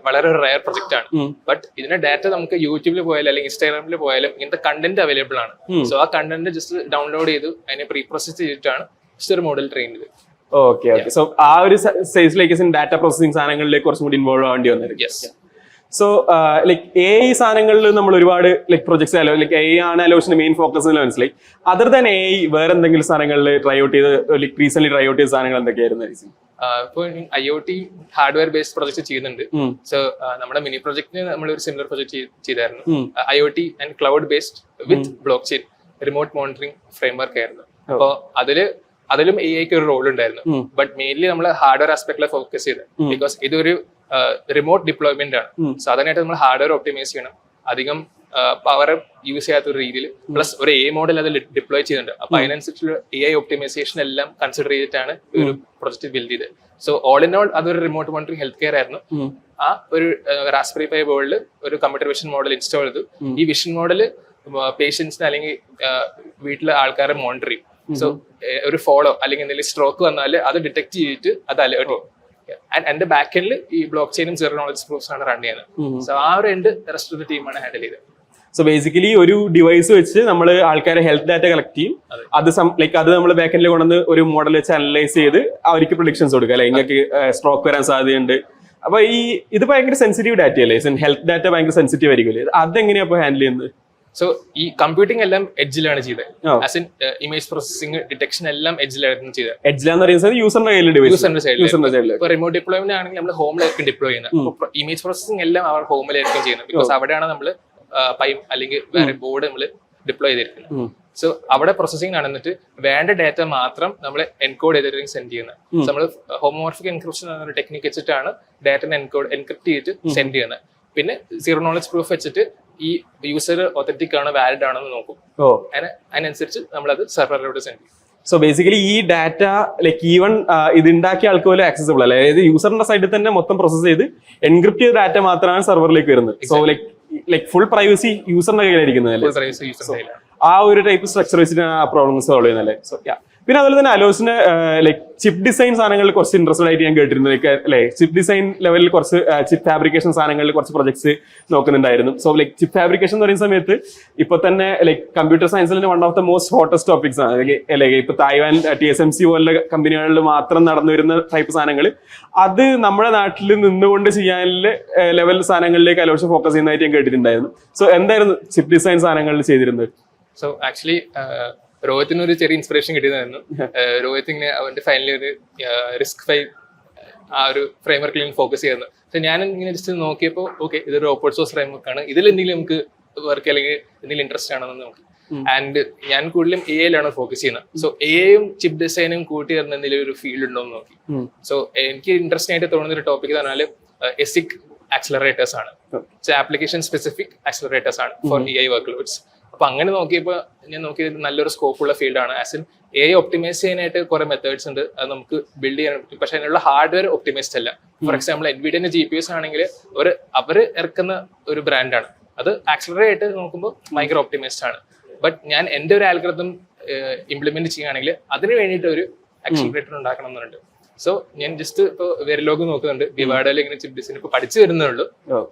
വളരെ റയർ പ്രൊജക്ട് ആണ്. ബട്ട് ഇതിന്റെ ഡാറ്റ നമുക്ക് യൂട്യൂബിൽ പോയാലും അല്ലെങ്കിൽ ഇൻസ്റ്റാഗ്രാമിൽ പോയാലും ഇങ്ങനത്തെ കണ്ടന്റ് അവൈലബിൾ ആണ്. സോ ആ കണ്ടന്റ് ജസ്റ്റ് ഡൗൺലോഡ് ചെയ്ത് അതിനെ പ്രീ പ്രോസസ് ചെയ്തിട്ടാണ് ജസ്റ്റ് ഒരു മോഡൽ ട്രെയിൻ ചെയ്തത്. ഓക്കെ, സോ ആ ഒരു സൈസിലേക്ക് ഡാറ്റ പ്രോസസിംഗ് സാധനങ്ങളിലേക്ക് കുറച്ചും കൂടി ഇൻവോൾവ് ആവേണ്ടി വന്നത്. സോ ലൈക് AI സാധനങ്ങളിൽ നമ്മൾ ഒരുപാട് ലൈക് പ്രൊജക്ട്സ് ലൈക് AI ആണ് അലോഷന്റെ മെയിൻ ഫോക്കസ് എന്ന് മനസ്സിലായി. അതർ ദാൻ AI വേറെ എന്തെങ്കിലും സാധനങ്ങളിൽ ട്രൈ ഔട്ട് ചെയ്ത് ലൈക് റീസെന്റ് ട്രൈ ഔട്ട് ചെയ്ത സാധനങ്ങൾ എന്തൊക്കെയായിരുന്നു? ഇപ്പോൾ IoT ഹാർഡ്വെയർ ബേസ്ഡ് പ്രൊജക്ട് ചെയ്യുന്നുണ്ട്. സോ നമ്മുടെ മിനി പ്രൊജക്ടിന് നമ്മൾ ഒരു സിമിലർ പ്രൊജക്ട് ചെയ്തായിരുന്നു. IoT and cloud based with block chain remote monitoring framework ആയിരുന്നു. അപ്പോ അതിലും AI-ക്ക് ഒരു റോൾ ഉണ്ടായിരുന്നു. ബട്ട് മെയിൻലി നമ്മൾ ഹാർഡ്വെയർ ആസ്പെക്ടിലെ ഫോക്കസ് ചെയ്തത്. ബിക്കോസ് ഇതൊരു റിമോട്ട് ഡിപ്ലോയ്മെന്റ് ആണ്. സാധാരണയായിട്ട് നമ്മൾ ഹാർഡ്വെയർ ഒപ്റ്റിമൈസ് ചെയ്യണം, അധികം പവർ യൂസ് ചെയ്യാത്ത ഒരു രീതിയിൽ പ്ലസ് ഒരു എ മോഡൽ അത് ഡിപ്ലോയ് ചെയ്യുന്നുണ്ട്. അപ്പൊ അതിനനുസരിച്ചുള്ള AI ഒപ്റ്റിമൈസേഷൻ എല്ലാം കൺസിഡർ ചെയ്തിട്ടാണ് ഒരു പ്രൊജക്ട് ബിൽഡ് ചെയ്തത്. സോ ഓൾ ഇൻ ഓൾ അതൊരു റിമോട്ട് മോണിറ്ററിംഗ് ഹെൽത്ത് കെയർ ആയിരുന്നു. ആ ഒരു റാസ്പെറി പൈ ബോർഡിൽ ഒരു കമ്പ്യൂട്ടർ വിഷൻ മോഡൽ ഇൻസ്റ്റാൾ ചെയ്തു. ഈ വിഷൻ മോഡൽ പേഷ്യൻസിന് അല്ലെങ്കിൽ വീട്ടിലെ ആൾക്കാരെ മോണിറ്റർ ചെയ്യും. സോ ഒരു ഫോളോ അല്ലെങ്കിൽ എന്തെങ്കിലും സ്ട്രോക്ക് വന്നാൽ അത് ഡിറ്റക്ട് ചെയ്തിട്ട് അത് അലേർട്ട് ചെയ്യും. എന്റെ ബാക്ക് എൻഡിൽ ഈ ബ്ലോക്ക് ചെയിനും സീറോ നോളജ് പ്രൂഫ്സ് ആണ് റൺ ചെയ്യുന്നത്. സോ ആ ഒരു എൻഡ് റെസ്റ്റ് ഓഫ് ദ ടീമാണ് ഹാൻഡിൽ ചെയ്തത്. സോ ബേസിക്കലി ഒരു ഡിവൈസ് വെച്ച് നമ്മൾ ആൾക്കാരെ ഹെൽത്ത് ഡാറ്റ കളക്ട് ചെയ്യും. അത് അത് നമ്മൾ ബാക്ക് എൻഡിൽ കൊണ്ടുവന്ന് ഒരു മോഡൽ വെച്ച് അനലൈസ് ചെയ്ത് അവർക്ക് പ്രൊഡിക്ഷൻസ് കൊടുക്കുക അല്ലെ, നിങ്ങൾക്ക് സ്ട്രോക്ക് വരാൻ സാധ്യതയുണ്ട്. അപ്പൊ ഇത് ഭയങ്കര സെൻസിറ്റീവ് ഡാറ്റ അല്ലേ, ഹെൽത്ത് ഡാറ്റ ഭയങ്കര സെൻസിറ്റീവ് ആയിരിക്കും. അതെങ്ങനെയാ അപ്പൊ ഹാൻഡിൽ ചെയ്യുന്നത്? സോ ഈ കമ്പ്യൂട്ടിംഗ് എല്ലാം എഡ്ജിലാണ് ചെയ്തത്. As in image processing detection എല്ലാം എഡ്ജിലായിരുന്നു ചെയ്തത്. എഡ്ജിലാന്ന് പറയുന്നത് യൂസറിന്റെ കയ്യിൽ യൂസറിന്റെ സൈഡിൽ. ഇപ്പൊ റിമോട്ട് ഡിപ്ലോയ്മെന്റ് ആണെങ്കിൽ നമ്മൾ ഹോമിലായിരിക്കും ഡിപ്ലോയ് ചെയ്യുന്നത്. ഇമേജ് പ്രോസസിംഗ് എല്ലാം അവർ ഹോമിലായിരിക്കും ചെയ്യുന്നത്. ബിക്കോസ് അവിടെയാണ് നമ്മൾ പൈപ്പ് അല്ലെങ്കിൽ വേറെ ബോർഡ് നമ്മൾ ഡിപ്ലോയ് ചെയ്തിരിക്കുന്നത്. സോ അവിടെ പ്രോസസിംഗ് നടന്നിട്ട് വേണ്ട ഡാറ്റ മാത്രം നമ്മൾ എൻകോഡ് ചെയ്തിട്ട് സെൻഡ് ചെയ്യുന്നത്. നമ്മൾ ഹോമോമോർഫിക് എൻക്രിപ്ഷൻ എന്ന ടെക്നിക്ക് വെച്ചിട്ടാണ് ഡാറ്റ എൻക്രിപ്റ്റ് ചെയ്തിട്ട് സെൻഡ് ചെയ്യുന്നത്. പിന്നെ സീറോ നോളജ് പ്രൂഫ് വെച്ചിട്ട് ഈ യൂസർ ഒത്തന്റിക് ആണോ വാലിഡ് ആണോ എന്ന് നോക്കും. അതിനനുസരിച്ച് നമ്മളത് സെർവറിലോട്ട് സെൻഡ് ചെയ്യും. സോ ബേസിക്കലി ഈ ഡാറ്റ ലൈക്ക് ഈവൻ ഇത് ഉണ്ടാക്കിയ ആൾക്ക് പോലും ആക്സസിബിൾ അല്ല. അതായത് യൂസറിന്റെ സൈഡിൽ തന്നെ മൊത്തം പ്രോസസ് ചെയ്ത് എൻക്രിപ്റ്റ് ചെയ്ത ഡാറ്റ മാത്രമാണ് സെർവറിലേക്ക് വരുന്നത്. സോ ലൈക്ക് ഫുൾ പ്രൈവസി യൂസറിന്റെ കയ്യിലായിരിക്കുന്നത്. ആ ഒരു ടൈപ്പ് സ്ട്രക്ചർ വെച്ചിട്ടാണ് ആ പ്രോബ്ലം സോൾവ് ചെയ്യുന്നത് അല്ലേ. സോ പിന്നെ അതുപോലെ തന്നെ അലോസിന് ലൈക്ക് ചിപ്പ് ഡിസൈൻ സാധനങ്ങളിൽ കുറച്ച് ഇൻട്രസ്റ്റഡ് ആയിട്ട് ഞാൻ കേട്ടിരുന്നു അല്ലെ. ചിപ്പ് ഡിസൈൻ ലെവലിൽ കുറച്ച് ചിപ്പ് ഫാബ്രിക്കേഷൻ സാധനങ്ങളിൽ കുറച്ച് പ്രൊജക്ട്സ് നോക്കുന്നുണ്ടായിരുന്നു. സോ ലൈക്ക് ചിപ്പ് ഫാബ്രിക്കേഷൻ എന്ന് പറയുന്ന സമയത്ത് ഇപ്പൊ തന്നെ ലൈക്ക് കമ്പ്യൂട്ടർ സയൻസിൽ one of the most hottest topics ആണ്. അല്ലെങ്കിൽ ഇപ്പൊ തായ്വാൻ TSMC പോലുള്ള കമ്പനികളിൽ മാത്രം നടന്നു വരുന്ന ടൈപ്പ് സാധനങ്ങൾ അത് നമ്മുടെ നാട്ടിൽ നിന്നുകൊണ്ട് ചെയ്യാനുള്ള ലെവൽ സാധനങ്ങളിലേക്ക് അലോഷ ഫോക്കസ് ചെയ്യുന്നതായിട്ട് ഞാൻ കേട്ടിട്ടുണ്ടായിരുന്നു. സോ എന്തായിരുന്നു ചിപ്പ് ഡിസൈൻ സാധനങ്ങളിൽ ചെയ്തിരുന്നത്? സോ ആക്ച്വലി രോഹിത്തിന് ഒരു ചെറിയ ഇൻസ്പിറേഷൻ കിട്ടിയതായിരുന്നു. രോഹിത് ഇങ്ങനെ അവന്റെ ഫൈനലി ഒരു RISC-V ആ ഒരു ഫ്രെയിംവർക്കിൽ ഫോക്കസ് ചെയ്യുന്നത്. പക്ഷെ ഞാൻ ഇങ്ങനെ ജസ്റ്റ് നോക്കിയപ്പോൾ ഓക്കെ ഇതൊരു ഓപ്പൺ സോഴ്സ് ഫ്രെയിംവർക്ക് ആണ്, ഇതിൽ എന്തെങ്കിലും നമുക്ക് വർക്ക് അല്ലെങ്കിൽ എന്തെങ്കിലും ഇൻട്രസ്റ്റ് ആണെന്ന് നോക്കി. ആൻഡ് ഞാൻ കൂടുതലും AI-ലാണ് ഫോക്കസ് ചെയ്യുന്നത്. സോ AI-യും ചിപ്പ് ഡിസൈനും കൂട്ടി വരുന്ന എന്തെങ്കിലും ഒരു ഫീൽഡ് ഉണ്ടോ എന്ന് നോക്കി. സോ എനിക്ക് ഇൻട്രസ്റ്റിംഗ് ആയിട്ട് തോന്നുന്ന ഒരു ടോപ്പിക് എന്ന് പറഞ്ഞാൽ ASIC ആക്സിലറേറ്റേഴ്സ് ആണ്. ആപ്ലിക്കേഷൻ സ്പെസിഫിക് ആക്സിലറേറ്റേഴ്സ് ആണ് ഫോർ AI വർക്ക്ലോഡ്സ്. അപ്പൊ അങ്ങനെ നോക്കിയപ്പോൾ ഞാൻ നോക്കിയത് നല്ലൊരു സ്കോപ്പുള്ള ഫീൽഡാണ്. ആസ് ഇൻ AI ഒപ്റ്റിമൈസ് ചെയ്യാനായിട്ട് കുറെ മെത്തേഡ്സ് ഉണ്ട്, അത് നമുക്ക് ബിൽഡ് ചെയ്യാൻ പറ്റും. പക്ഷെ അതിനുള്ള ഹാർഡ്വെയർ ഒപ്റ്റിമൈസ്ഡ് അല്ല. ഫോർ എക്സാമ്പിൾ NVIDIA GPUs ആണെങ്കിൽ അവർ ഇറക്കുന്ന ഒരു ബ്രാൻഡാണ്, അത് ആക്സിലറേറ്റ് നോക്കുമ്പോൾ ഭയങ്കര ഒപ്റ്റിമൈസ്ഡ് ആണ്. ബട്ട് ഞാൻ എന്റെ ഒരു ആൽഗരിതം ഇംപ്ലിമെന്റ് ചെയ്യുകയാണെങ്കിൽ അതിന് വേണ്ടിയിട്ട് ഒരു ആക്സിലറേറ്റർ ഉണ്ടാക്കണം എന്നുണ്ട്. സോ ഞാൻ ജസ്റ്റ് ഇപ്പോൾ വെരിലോഗ് നോക്കുന്നുണ്ട്, വിവാഡയിൽ ഇങ്ങനെ ചിപ്പ് ഡിസൈൻ ഇപ്പൊ പഠിച്ചു വരുന്നേ ഉള്ളൂ.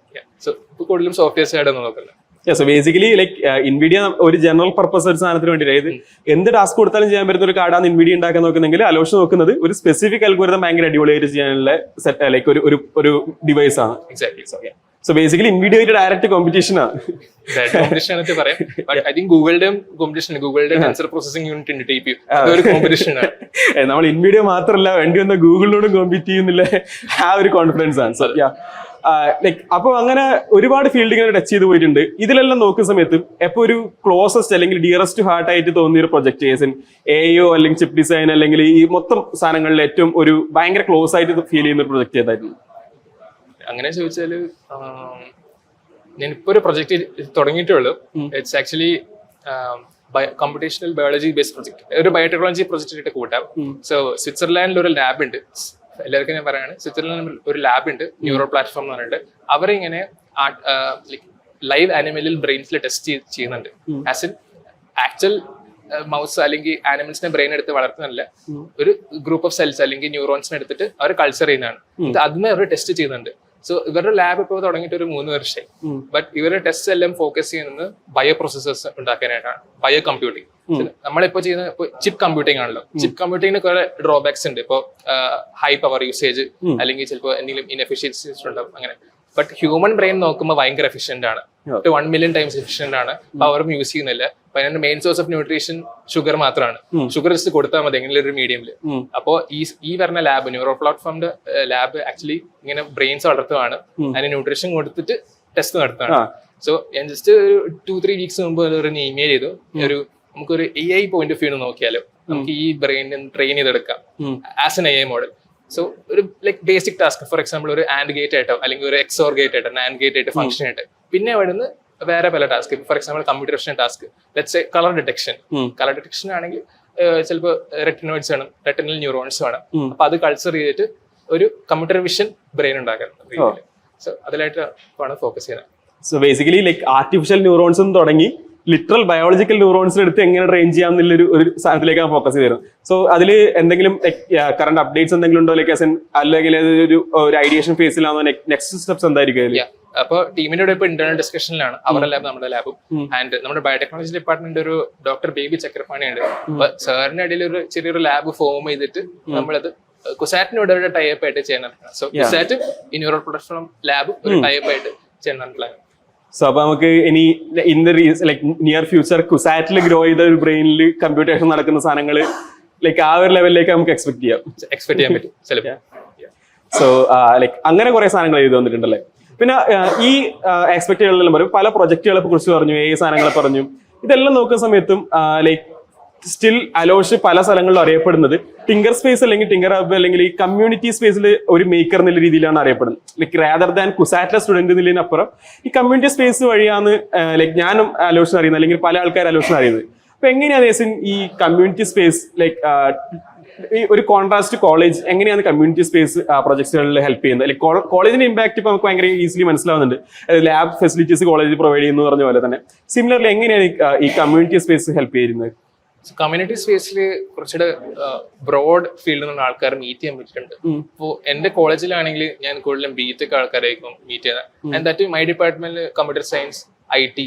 സോ ഇപ്പൊ കൂടുതലും സോഫ്റ്റ്വെയർ സൈഡാണ് നോക്കുന്നത്. സോ ബേസിക്കലി ലൈക്ക് NVIDIA ഒരു ജനറൽ പർപ്പസ് ഒരു സാധനത്തിന് വേണ്ടി, അതായത് എന്ത് ടാസ്ക് കൊടുത്താലും ചെയ്യാൻ പറ്റുന്ന ഒരു കാർഡാണ് NVIDIA ഉണ്ടാക്കാൻ നോക്കുന്നെങ്കിൽ അലോഷ് നോക്കുന്നത് ഒരു സ്പെസിഫിക് അൽഗോരിതം ഭയങ്കര അടിപൊളിയായിട്ട് ചെയ്യാനുള്ള സെറ്റ് ലൈക്ക് ഒരു ഡിവൈസ് ആണ്. എക്സാക്ട്ലി. സോ ബേസിക്കലി NVIDIA ആയിട്ട് ഡയറക്റ്റ് കോമ്പറ്റീഷൻ ആണ്. ഗൂഗിളിന്റെ ടെൻസർ പ്രോസസിംഗ് യൂണിറ്റ് ഉണ്ട് TPU, അതൊരു കോമ്പറ്റീഷൻ ആണ്. നമ്മൾ NVIDIA മാത്രമല്ല വേണ്ടി വന്ന ഗൂഗിളിനോടും കോമ്പീറ്റ് ചെയ്യുന്നില്ല, ആ ഒരു കോൺഫിഡൻസ് ആണ്. സോ ലൈക്ക് അപ്പൊ അങ്ങനെ ഒരുപാട് ഫീൽഡ് ഇങ്ങനെ ടച്ച് ചെയ്ത് പോയിട്ടുണ്ട്. ഇതിലെല്ലാം നോക്കുന്ന സമയത്ത് എപ്പോ ഒരു ക്ലോസസ്റ്റ് അല്ലെങ്കിൽ ഡിയറസ്റ്റ് ഹാർട്ട് ആയിട്ട് തോന്നിയ ഒരു പ്രൊജക്ട് AIO അല്ലെങ്കിൽ ചിപ്പ് ഡിസൈൻ അല്ലെങ്കിൽ ഈ മൊത്തം സാധനങ്ങളിൽ ഏറ്റവും ഒരു ഭയങ്കര ക്ലോസ് ആയിട്ട് ഫീൽ ചെയ്യുന്ന ഒരു പ്രൊജക്ട് ഏതായിരുന്നു? അങ്ങനെ ചോദിച്ചാല് ഞാനിപ്പോ ഒരു പ്രൊജക്ട് തുടങ്ങിയിട്ടുള്ളൂ. It's actually computational biology based project, ഒരു ബയോടെക്നോളജി പ്രൊജക്ട് ആയിട്ട് കൂട്ടാം. സോ സ്വിറ്റ്സർലാൻഡിൽ ഒരു ലാബ് ഉണ്ട്, എല്ലാവർക്കും ഞാൻ പറയാണ്, സ്വിറ്റ്സർലാൻഡിൽ ഒരു ലാബ് ഉണ്ട്, ന്യൂറോ പ്ലാറ്റ്ഫോം എന്ന് പറഞ്ഞിട്ട്. അവരിങ്ങനെ ലൈവ് ആനിമലിൽ ബ്രെയിൻസിൽ ടെസ്റ്റ് ചെയ്യുന്നുണ്ട്. ആസ് ഇൻ ആക്ച്വൽ മൗസ് അല്ലെങ്കിൽ ആനിമൽസിനെ ബ്രെയിൻ എടുത്ത് വളർത്തുന്നില്ല, ഒരു ഗ്രൂപ്പ് ഓഫ് സെൽസ് അല്ലെങ്കിൽ ന്യൂറോൺസിനെ എടുത്തിട്ട് അവർ കൾച്ചർ ചെയ്യുന്നതാണ്. അതിനെ അവർ ടെസ്റ്റ് ചെയ്യുന്നുണ്ട്. സോ ഇവരുടെ ലാബ് ഇപ്പോൾ തുടങ്ങിയിട്ട് ഒരു 3 വർഷമായി. ബട്ട് ഇവരുടെ ടെസ്റ്റ് എല്ലാം ഫോക്കസ് ചെയ്യുന്നത് ബയോ പ്രോസസ്സേഴ്സ് ഉണ്ടാക്കാനായിട്ടാണ്, ബയോ കമ്പ്യൂട്ടിംഗ്. നമ്മളിപ്പോ ചെയ്യുന്ന ഇപ്പൊ ചിപ്പ് കമ്പ്യൂട്ടിംഗ് ആണല്ലോ. ചിപ്പ് കമ്പ്യൂട്ടിങ്ങിന് കുറെ ഡ്രോബാക്സ് ഉണ്ട്. ഇപ്പൊ ഹൈ പവർ യൂസേജ് അല്ലെങ്കിൽ ചിലപ്പോൾ എന്തെങ്കിലും ഇൻഎഫിഷ്യൻസീസ് ഉണ്ടാവും അങ്ങനെ. ബട്ട് ഹ്യൂമൻ ബ്രെയിൻ നോക്കുമ്പോൾ ഭയങ്കര എഫിഷ്യന്റ് ആണ്, 1 million times എഫിഷ്യന്റ് ആണ്. പവറും യൂസ് ചെയ്യുന്നില്ല. അപ്പൊ അതിന്റെ main source of nutrition sugar മാത്രമാണ്. ഷുഗർ ജസ്റ്റ് കൊടുത്താൽ മതി എങ്ങനെ ഒരു മീഡിയമില്. അപ്പോ ഈ വരുന്ന ലാബ്, ന്യൂറോ പ്ലാറ്റ്ഫോമിന്റെ ലാബ് ആക്ച്വലി ഇങ്ങനെ ബ്രെയിൻസ് വളർത്തുകയാണ്, അതിന് ന്യൂട്രീഷൻ കൊടുത്തിട്ട് ടെസ്റ്റ് നടത്തുകയാണ്. സോ ഞാൻ ജസ്റ്റ് ഒരു 2-3 weeks മുമ്പ് ഒരു ഇമെയിൽ ചെയ്തു, നമുക്കൊരു AI പോയിന്റ് ഓഫ് വ്യൂ നോക്കിയാലോ നമുക്ക് ഈ ബ്രെയിൻ ട്രെയിൻ ചെയ്തെടുക്കാം as an AI model. So ഒരു like basic task, for example ഒരു ആൻഡ് ഗേറ്റ് ആയിട്ടോ അല്ലെങ്കിൽ ഒരു XOR ഗേറ്റ് ആയിട്ടോ NAND ഗേറ്റ് ആയിട്ട് ഫംഗ്ഷൻ ആയിട്ട്, പിന്നെ അവിടുന്ന് വേറെ പല task, for example computer vision task, let's colour detection ആണെങ്കിൽ ചിലപ്പോൾ റെറ്റിനോയിഡ്സ് വേണം, റെറ്റിനൽ ന്യൂറോൺസ് വേണം. അപ്പൊ അത് കൾച്ചർ ചെയ്തിട്ട് ഒരു കമ്പ്യൂട്ടർ വിഷൻ ബ്രെയിൻ ഉണ്ടാക്കാൻ. സോ അതിലായിട്ടാണ് ഫോക്കസ് ചെയ്യുന്നത്. സോ ബേസിക്കലി ലൈക്ക് ആർട്ടിഫിഷ്യൽ ന്യൂറോൺസും തുടങ്ങി ലിറ്ററൽ ബയോളജിക്കൽ ന്യൂറോൺസിന് എടുത്ത് എങ്ങനെ ട്രെയിൻ ചെയ്യാം എന്നുള്ളൊരു സാധനത്തിലേക്കാണ് ഫോക്കസ് ചെയ്തിരുന്നത്. സോ അതിൽ എന്തെങ്കിലും കറന്റ് അപ്ഡേറ്റ്സ് എന്തെങ്കിലും ഉണ്ടോ, ലൈക്ക് അല്ലെങ്കിൽ ഒരു ഐഡിയേഷൻ ഫേസിലാണോ, നെക്സ്റ്റ് സ്റ്റെപ്സ് എന്തായിരിക്കും? അപ്പോൾ ടീമിന്റെ കൂടെ ഇപ്പൊ ഇന്റേണൽ ഡിസ്കഷനിലാണ്, അവരുടെ ലാബ് നമ്മുടെ ലാബും. ആൻഡ് നമ്മുടെ ബയോടെക്നോളജി ഡിപ്പാർട്ട്മെന്റ് ഒരു ഡോക്ടർ ബേബി ചക്രപാണി ഉണ്ട്. അപ്പൊ സാറിന്റെ ഇടയിൽ ഒരു ചെറിയൊരു ലാബ് ഫോം ചെയ്തിട്ട് നമ്മളത് കുസാറ്റിനോട് ഒരു ടൈപ്പ് ആയിട്ട് ചെയ്യാൻ. സോ കുസാറ്റും ഈ ന്യൂറൽ പ്രൊഡക്ഷൻ ലാബും ഒരു ടൈപ്പ് ആയിട്ട് ചെയ്യാൻ പ്ലാൻ. സോ അപ്പൊ നമുക്ക് ഇനി in the like near future കുസാറ്റിൽ ഗ്രോ ചെയ്ത ഒരു ബ്രെയിനിൽ കമ്പ്യൂട്ടേഷൻ നടക്കുന്ന സാധനങ്ങൾ ലൈക്ക് ആ ഒരു ലെവലിലേക്ക് നമുക്ക് എക്സ്പെക്ട് ചെയ്യാൻ പറ്റും ചിലപ്പോൾ. സോ ലൈക്ക് അങ്ങനെ കുറെ സാധനങ്ങൾ എഴുതി വന്നിട്ടുണ്ടല്ലേ. പിന്നെ ഈ എക്സ്പെക്ടുകളെല്ലാം പറയും, പല പ്രൊജക്ടുകളെ കുറിച്ച് പറഞ്ഞു, സാധനങ്ങളെ പറഞ്ഞു. ഇതെല്ലാം നോക്കുന്ന സമയത്തും ലൈക്ക് സ്റ്റിൽ അലോഷ് പല സ്ഥലങ്ങളിലും അറിയപ്പെടുന്നത് ടിങ്കർ സ്പേസ് അല്ലെങ്കിൽ ടിങ്കർ ഹബ് അല്ലെങ്കിൽ ഈ കമ്മ്യൂണിറ്റി സ്പേസിൽ ഒരു മേക്കർ എന്നുള്ള രീതിയിലാണ് അറിയപ്പെടുന്നത്. ലൈക്ക് റാദർ ദാൻ കുസാറ്റിലെ സ്റ്റുഡന്റ് എന്നുള്ളതിനപ്പുറം ഈ കമ്മ്യൂണിറ്റി സ്പേസ് വഴിയാണ് ലൈക്ക് ഞാനും അലോഷിനെ അറിയുന്നത്, അല്ലെങ്കിൽ പല ആൾക്കാർ അലോഷിനെ അറിയുന്നത്. അപ്പൊ എങ്ങനെയാണ് ഈ കമ്മ്യൂണിറ്റി സ്പേസ് ലൈക്ക് ഈ ഒരു കോൺട്രാസ്റ്റ് കോളേജ് എങ്ങനെയാണ് കമ്മ്യൂണിറ്റി സ്പേസ് പ്രൊജക്ടുകളിൽ ഹെൽപ്പ് ചെയ്യുന്നത്? ലൈക്ക് കോളേജിന്റെ ഇമ്പാക്ട് ഇപ്പൊ നമുക്ക് ഭയങ്കര ഈസിലി മനസ്സിലാവുന്നുണ്ട്. ലാബ് ഫെസിലിറ്റീസ് കോളേജ് പ്രൊവൈഡ് ചെയ്യുന്നു പറഞ്ഞ പോലെ തന്നെ സിമിലർലി എങ്ങനെയാണ് ഈ കമ്മ്യൂണിറ്റി സ്പേസ് ഹെൽപ്പ് ചെയ്യുന്നത്? കമ്മ്യൂണിറ്റി സ്പേസിൽ കുറച്ചുകൂടെ ബ്രോഡ് ഫീൽഡിൽ നിന്നുള്ള ആൾക്കാർ മീറ്റ് ചെയ്യാൻ പറ്റിയിട്ടുണ്ട്. ഇപ്പോൾ എന്റെ കോളേജിലാണെങ്കിൽ ഞാൻ കൂടുതലും ബിടെക് ആൾക്കാരായിരിക്കും മീറ്റ് ചെയ്യുന്നത്. ആൻഡ് ദാറ്റ് മൈ ഡിപ്പാർട്ട്മെന്റിൽ കമ്പ്യൂട്ടർ സയൻസ്, IT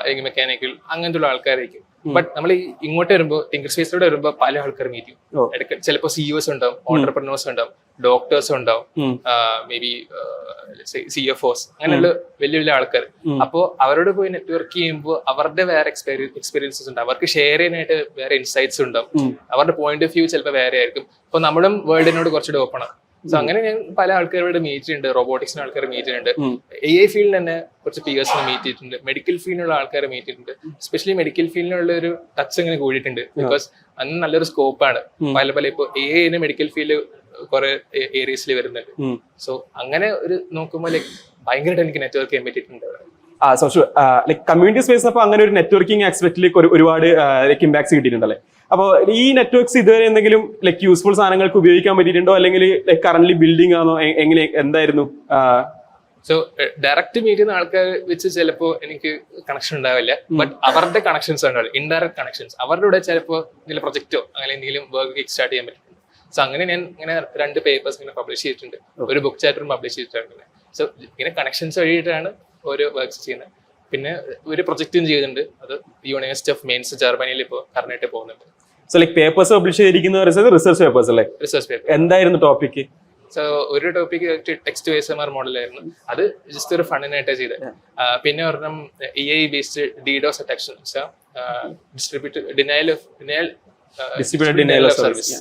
അല്ലെങ്കിൽ മെക്കാനിക്കൽ അങ്ങനത്തെ ഉള്ള ആൾക്കാരായിരിക്കും. ബട്ട് നമ്മൾ ഇങ്ങോട്ട് വരുമ്പോൾ ടിങ്കർ സ്പേസിലൂടെ വരുമ്പോൾ പല ആൾക്കാർ മീറ്റ് ചെയ്യും. ചിലപ്പോൾ CEOs ഉണ്ടാവും, ഓണ്ടർപ്രനേഴ്സ് ഉണ്ടാവും, ഡോക്ടേഴ്സ് ഉണ്ടാവും, മേ ബി CFOs, അങ്ങനെയുള്ള വലിയ വലിയ ആൾക്കാർ. അപ്പോൾ അവരോട് പോയി നെറ്റ്വർക്ക് ചെയ്യുമ്പോൾ അവരുടെ വേറെ എക്സ്പീരിയൻസസ് ഉണ്ട്, അവർക്ക് ഷെയർ ചെയ്യാനായിട്ട് വേറെ ഇൻസൈറ്റ്സ് ഉണ്ടാവും, അവരുടെ പോയിന്റ് ഓഫ് വ്യൂ ചിലപ്പോൾ വേറെ ആയിരിക്കും. അപ്പൊ നമ്മളും വേൾഡിനോട് കുറച്ചുകൂടെ ഓപ്പൺ ആണ്. സോ അങ്ങനെ ഞാൻ പല ആൾക്കാരോട് മീറ്റ് ചെയ്യുന്നുണ്ട്, റോബോട്ടിക്സിന് ആൾക്കാർ മീറ്റ് ചെയ്യുന്നുണ്ട്, AI ഫീൽഡിൽ തന്നെ കുറച്ച് PSനെ മീറ്റ് ചെയ്തിട്ടുണ്ട്, മെഡിക്കൽ ഫീൽഡിലുള്ള ആൾക്കാരെ മീറ്റ് ചെയ്തിട്ടുണ്ട്. എസ്പെഷ്യലി മെഡിക്കൽ ഫീൽഡിനുള്ള ഒരു ടച്ച് ഇങ്ങനെ കൂടിയിട്ടുണ്ട്, ബിക്കോസ് അന്ന് നല്ലൊരു സ്കോപ്പാണ്. പല ഇപ്പോൾ AI മെഡിക്കൽ ഫീൽഡ് കുറെ ഏരിയസിൽ വരുന്നുണ്ട്. സോ അങ്ങനെ ഒരു നോക്കുമ്പോൾ ലൈക്ക് ഭയങ്കരമായിട്ട് എനിക്ക് നെറ്റ്വർക്ക് ചെയ്യാൻ പറ്റിയിട്ടുണ്ട്. ലൈക് കമ്മ്യൂണിറ്റി സ്പേസ് അപ്പൊ അങ്ങനെ ഒരു നെറ്റ്വർക്കിംഗ് ആസ്പെക്റ്റിലേക്ക് ഒരുപാട് ലൈക് ഇമ്പാക്ട്സ് കിട്ടിയിട്ടുണ്ടല്ലേ. അപ്പോൾ ഈ നെറ്റ്വർക്ക്സ് ഇതുവരെ എന്തെങ്കിലും ലൈക് യൂസ്ഫുൾ സാധനങ്ങൾക്ക് ഉപയോഗിക്കാൻ പറ്റിയിട്ടുണ്ടോ, അല്ലെങ്കിൽ ലൈക് കറന്റ് ബിൽഡിംഗ് ആണോ, എങ്ങനെ എന്തായിരുന്നു? സോ ഡയറക്റ്റ് മീറ്റ് ചെയ്യുന്ന ആൾക്കാർ വെച്ച് ചിലപ്പോൾ എനിക്ക് കണക്ഷൻ ഉണ്ടാവില്ല, ബട്ട് അവരുടെ കണക്ഷൻസ് ഉണ്ടാവില്ല, ഇൻഡയറക്റ്റ് കണക്ഷൻസ്. അവരുടെ കൂടെ ചിലപ്പോൾ എന്തെങ്കിലും പ്രൊജക്റ്റോ അങ്ങനെ എന്തെങ്കിലും വർക്ക് സ്റ്റാർട്ട് ചെയ്യാൻ പറ്റും. സോ അങ്ങനെ ഞാൻ ഇങ്ങനെ 2 പേപ്പേഴ്സ് ഇങ്ങനെ പബ്ലിഷ് ചെയ്തിട്ടുണ്ട്, ഒരു ബുക്ക് ചാപ്റ്ററും പബ്ലിഷ് ചെയ്തിട്ടുണ്ട്. സോ ഇങ്ങനെ കണക്ഷൻസ് വഴിയിട്ടാണ് ഓരോ വർക്ക്സ് ചെയ്യുന്നത്. പിന്നെ ഒരു പ്രൊജക്റ്റും ചെയ്യുന്നുണ്ട്, അത് യൂണിവേഴ്സിറ്റി ഓഫ് മെയിൻസ് ജർമ്മനിയിൽ ഇപ്പോൾ കറണ്ടായിട്ട് പോകുന്നുണ്ട്. സോ ലൈക് പേപ്പേഴ്സ് പബ്ലിഷ് ചെയ്തിരിക്കുന്ന റിസർച്ച് പേപ്പേഴ്സ് അല്ലേ? Research paper. എന്തായിരുന്നു ടോപ്പിക്? സോ ഒരു ടോപ്പിക് ടെക്സ്റ്റ് ASMR മോഡലായിരുന്നു, അത് ജസ്റ്റ് ഒരു ഫണ്ടിനായിട്ടാണ് ചെയ്തത്. പിന്നെ ഒരെണ്ണം AI ബേസ്ഡ് DDoS അറ്റാക്ഷൻ, ഡിസ്ട്രിബ്യൂട്ടഡ് ഡിനയൽ ഓഫ് സർവീസ്.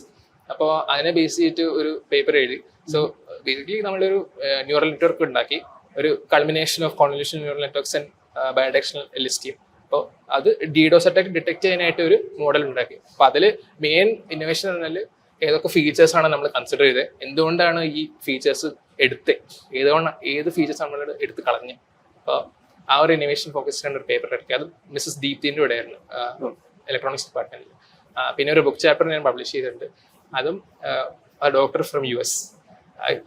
അപ്പോൾ അതിനെ ബേസ് ചെയ്തിട്ട് ഒരു പേപ്പർ എഴുതി. സോ ബേസിക്കലി നമ്മളൊരു ന്യൂറൽ നെറ്റ്വർക്ക് ഉണ്ടാക്കി, ഒരു culmination of convolution neural networks and bidirectional LSTM. അപ്പോൾ അത് DDoS അറ്റാക്ക് ഡിറ്റക്ട് ചെയ്യാനായിട്ട് ഒരു മോഡൽ ഉണ്ടാക്കി. അപ്പോൾ അതിൽ മെയിൻ ഇന്നോവേഷൻ പറഞ്ഞാൽ ഏതൊക്കെ ഫീച്ചേഴ്സ് ആണ് നമ്മൾ കൺസിഡർ ചെയ്തത്, എന്തുകൊണ്ടാണ് ഈ ഫീച്ചേഴ്സ് ഏത് ഫീച്ചേഴ്സ് നമ്മൾ എടുത്ത് കളഞ്ഞ്. അപ്പോൾ ആ ഒരു ഇന്നോവേഷൻ ഫോക്കസ് ചെയ്യുന്ന ഒരു പേപ്പർ ഇറക്കി, അത് മിസ്സസ് ദീപ്തിന്റെ കൂടെ ആയിരുന്നു, ഇലക്ട്രോണിക്സ് ഡിപ്പാർട്ട്മെന്റിൽ. പിന്നെ ഒരു ബുക്ക് ചാപ്റ്റർ ഞാൻ പബ്ലിഷ് ചെയ്തിട്ടുണ്ട്, അതും ഡോക്ടർ ഫ്രം US.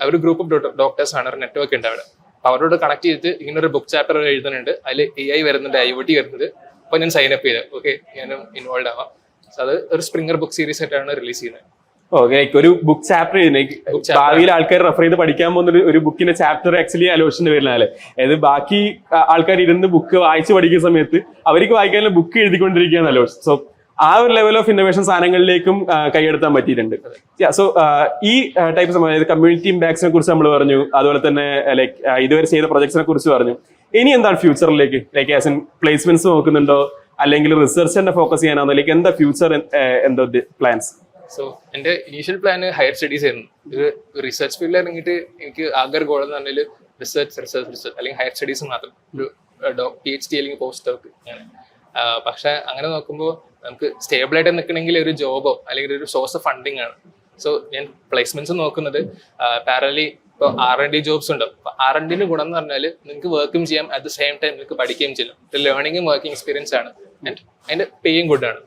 അവർ ഗ്രൂപ്പ് ഓഫ് ഡോക്ടേഴ്സ് ആണ്, ഒരു നെറ്റ്വർക്ക് ഉണ്ട് അവിടെ. അപ്പൊ അവരോട് കണക്ട് ചെയ്തിട്ട് ഇങ്ങനെ ഒരു ബുക്ക് ചാപ്റ്റർ എഴുതുന്നുണ്ട്, അതിൽ AI വരുന്നുണ്ട്, IoT വരുന്നുണ്ട്. അപ്പൊ ഞാൻ സൈൻ അപ്പ് ചെയ്തത്, ഓക്കെ ഞാനും ഇൻവോൾവ് ആവാം. സോ അത് ഒരു സ്പ്രിംഗർ ബുക്ക് സീരീസ് ആയിട്ടാണ് റിലീസ് ചെയ്യുന്നത്. ഒരു ബുക്ക് ചാപ്റ്റർ ഭാവിയിൽ ആൾക്കാർ റെഫർ ചെയ്ത് പഠിക്കാൻ പോകുന്ന ഒരു ബുക്കിന്റെ ചാപ്റ്റർ ആക്ച്വലി അലോഷിന്റെ പേരിലാണ്. അതായത് ബാക്കി ആൾക്കാർ ഇരുന്ന് ബുക്ക് വായിച്ച് പഠിക്കുന്ന സമയത്ത് അവർക്ക് വായിക്കാനുള്ള ബുക്ക് എഴുതിക്കൊണ്ടിരിക്കുകയാണ് അലോഷ്. സോ ആ ഒരു ലെവൽ ഓഫ് ഇന്നോവേഷൻ സാധനങ്ങളിലേക്കും കൈയെടുത്താൻ പറ്റിയിട്ടുണ്ട്. സോ ഈ ടൈപ്പ് അതായത് കമ്മ്യൂണിറ്റി ഇമ്പാക്ട്സിനെ കുറിച്ച് നമ്മൾ പറഞ്ഞു, അതുപോലെ തന്നെ ലൈക്ക് ഇതുവരെ ചെയ്ത പ്രൊജക്ട്സിനെ കുറിച്ച് പറഞ്ഞു. ഇനി എന്താണ് ഫ്യൂച്ചറിലേക്ക്, ലൈക്ക് ആസ് ഇൻ പ്ലേസ്മെന്റ്സ് നോക്കുന്നുണ്ടോ, അല്ലെങ്കിൽ റിസർച്ച് തന്നെ ഫോക്കസ് ചെയ്യാനാണോ, ലൈക്ക് എന്താ ഫ്യൂച്ചർ എന്തോ പ്ലാൻസ്? സോ എന്റെ ഇനീഷ്യൽ പ്ലാൻ ഹയർ സ്റ്റഡീസ് ആയിരുന്നു. ഒരു റിസർച്ച് ഫീൽഡിൽ ഇറങ്ങിയിട്ട് എനിക്ക് ആകെ ഗോൾ എന്ന് പറഞ്ഞാൽ റിസർച്ച് അല്ലെങ്കിൽ ഹയർ സ്റ്റഡീസ് മാത്രം, ഒരു PhD അല്ലെങ്കിൽ പോസ്റ്റ് ഡോക്ക് അങ്ങനെ. പക്ഷെ അങ്ങനെ നോക്കുമ്പോൾ നമുക്ക് സ്റ്റേബിൾ ആയിട്ട് നിൽക്കണമെങ്കിൽ ഒരു ജോബോ അല്ലെങ്കിൽ ഒരു സോഴ്സ് ഓഫ് ഫണ്ടിങ് ആണ്. സോ ഞാൻ പ്ലേസ്മെന്റ്സ് നോക്കുന്നത് പാരലി ഇപ്പോൾ R&D ജോബ്സ് ഉണ്ട്. അപ്പൊ R&Dന്റെ ഗുണം എന്ന് പറഞ്ഞാൽ നിങ്ങൾക്ക് വർക്കും ചെയ്യാം, അറ്റ് ദ സെയിം ടൈം നിങ്ങൾക്ക് പഠിക്കുകയും ചെയ്യാം. ലേണിംഗും വർക്കിംഗ് എക്സ്പീരിയൻസ് ആണ്, ആൻഡ് അതിന്റെ പേയും ഗുഡ് ആണ്.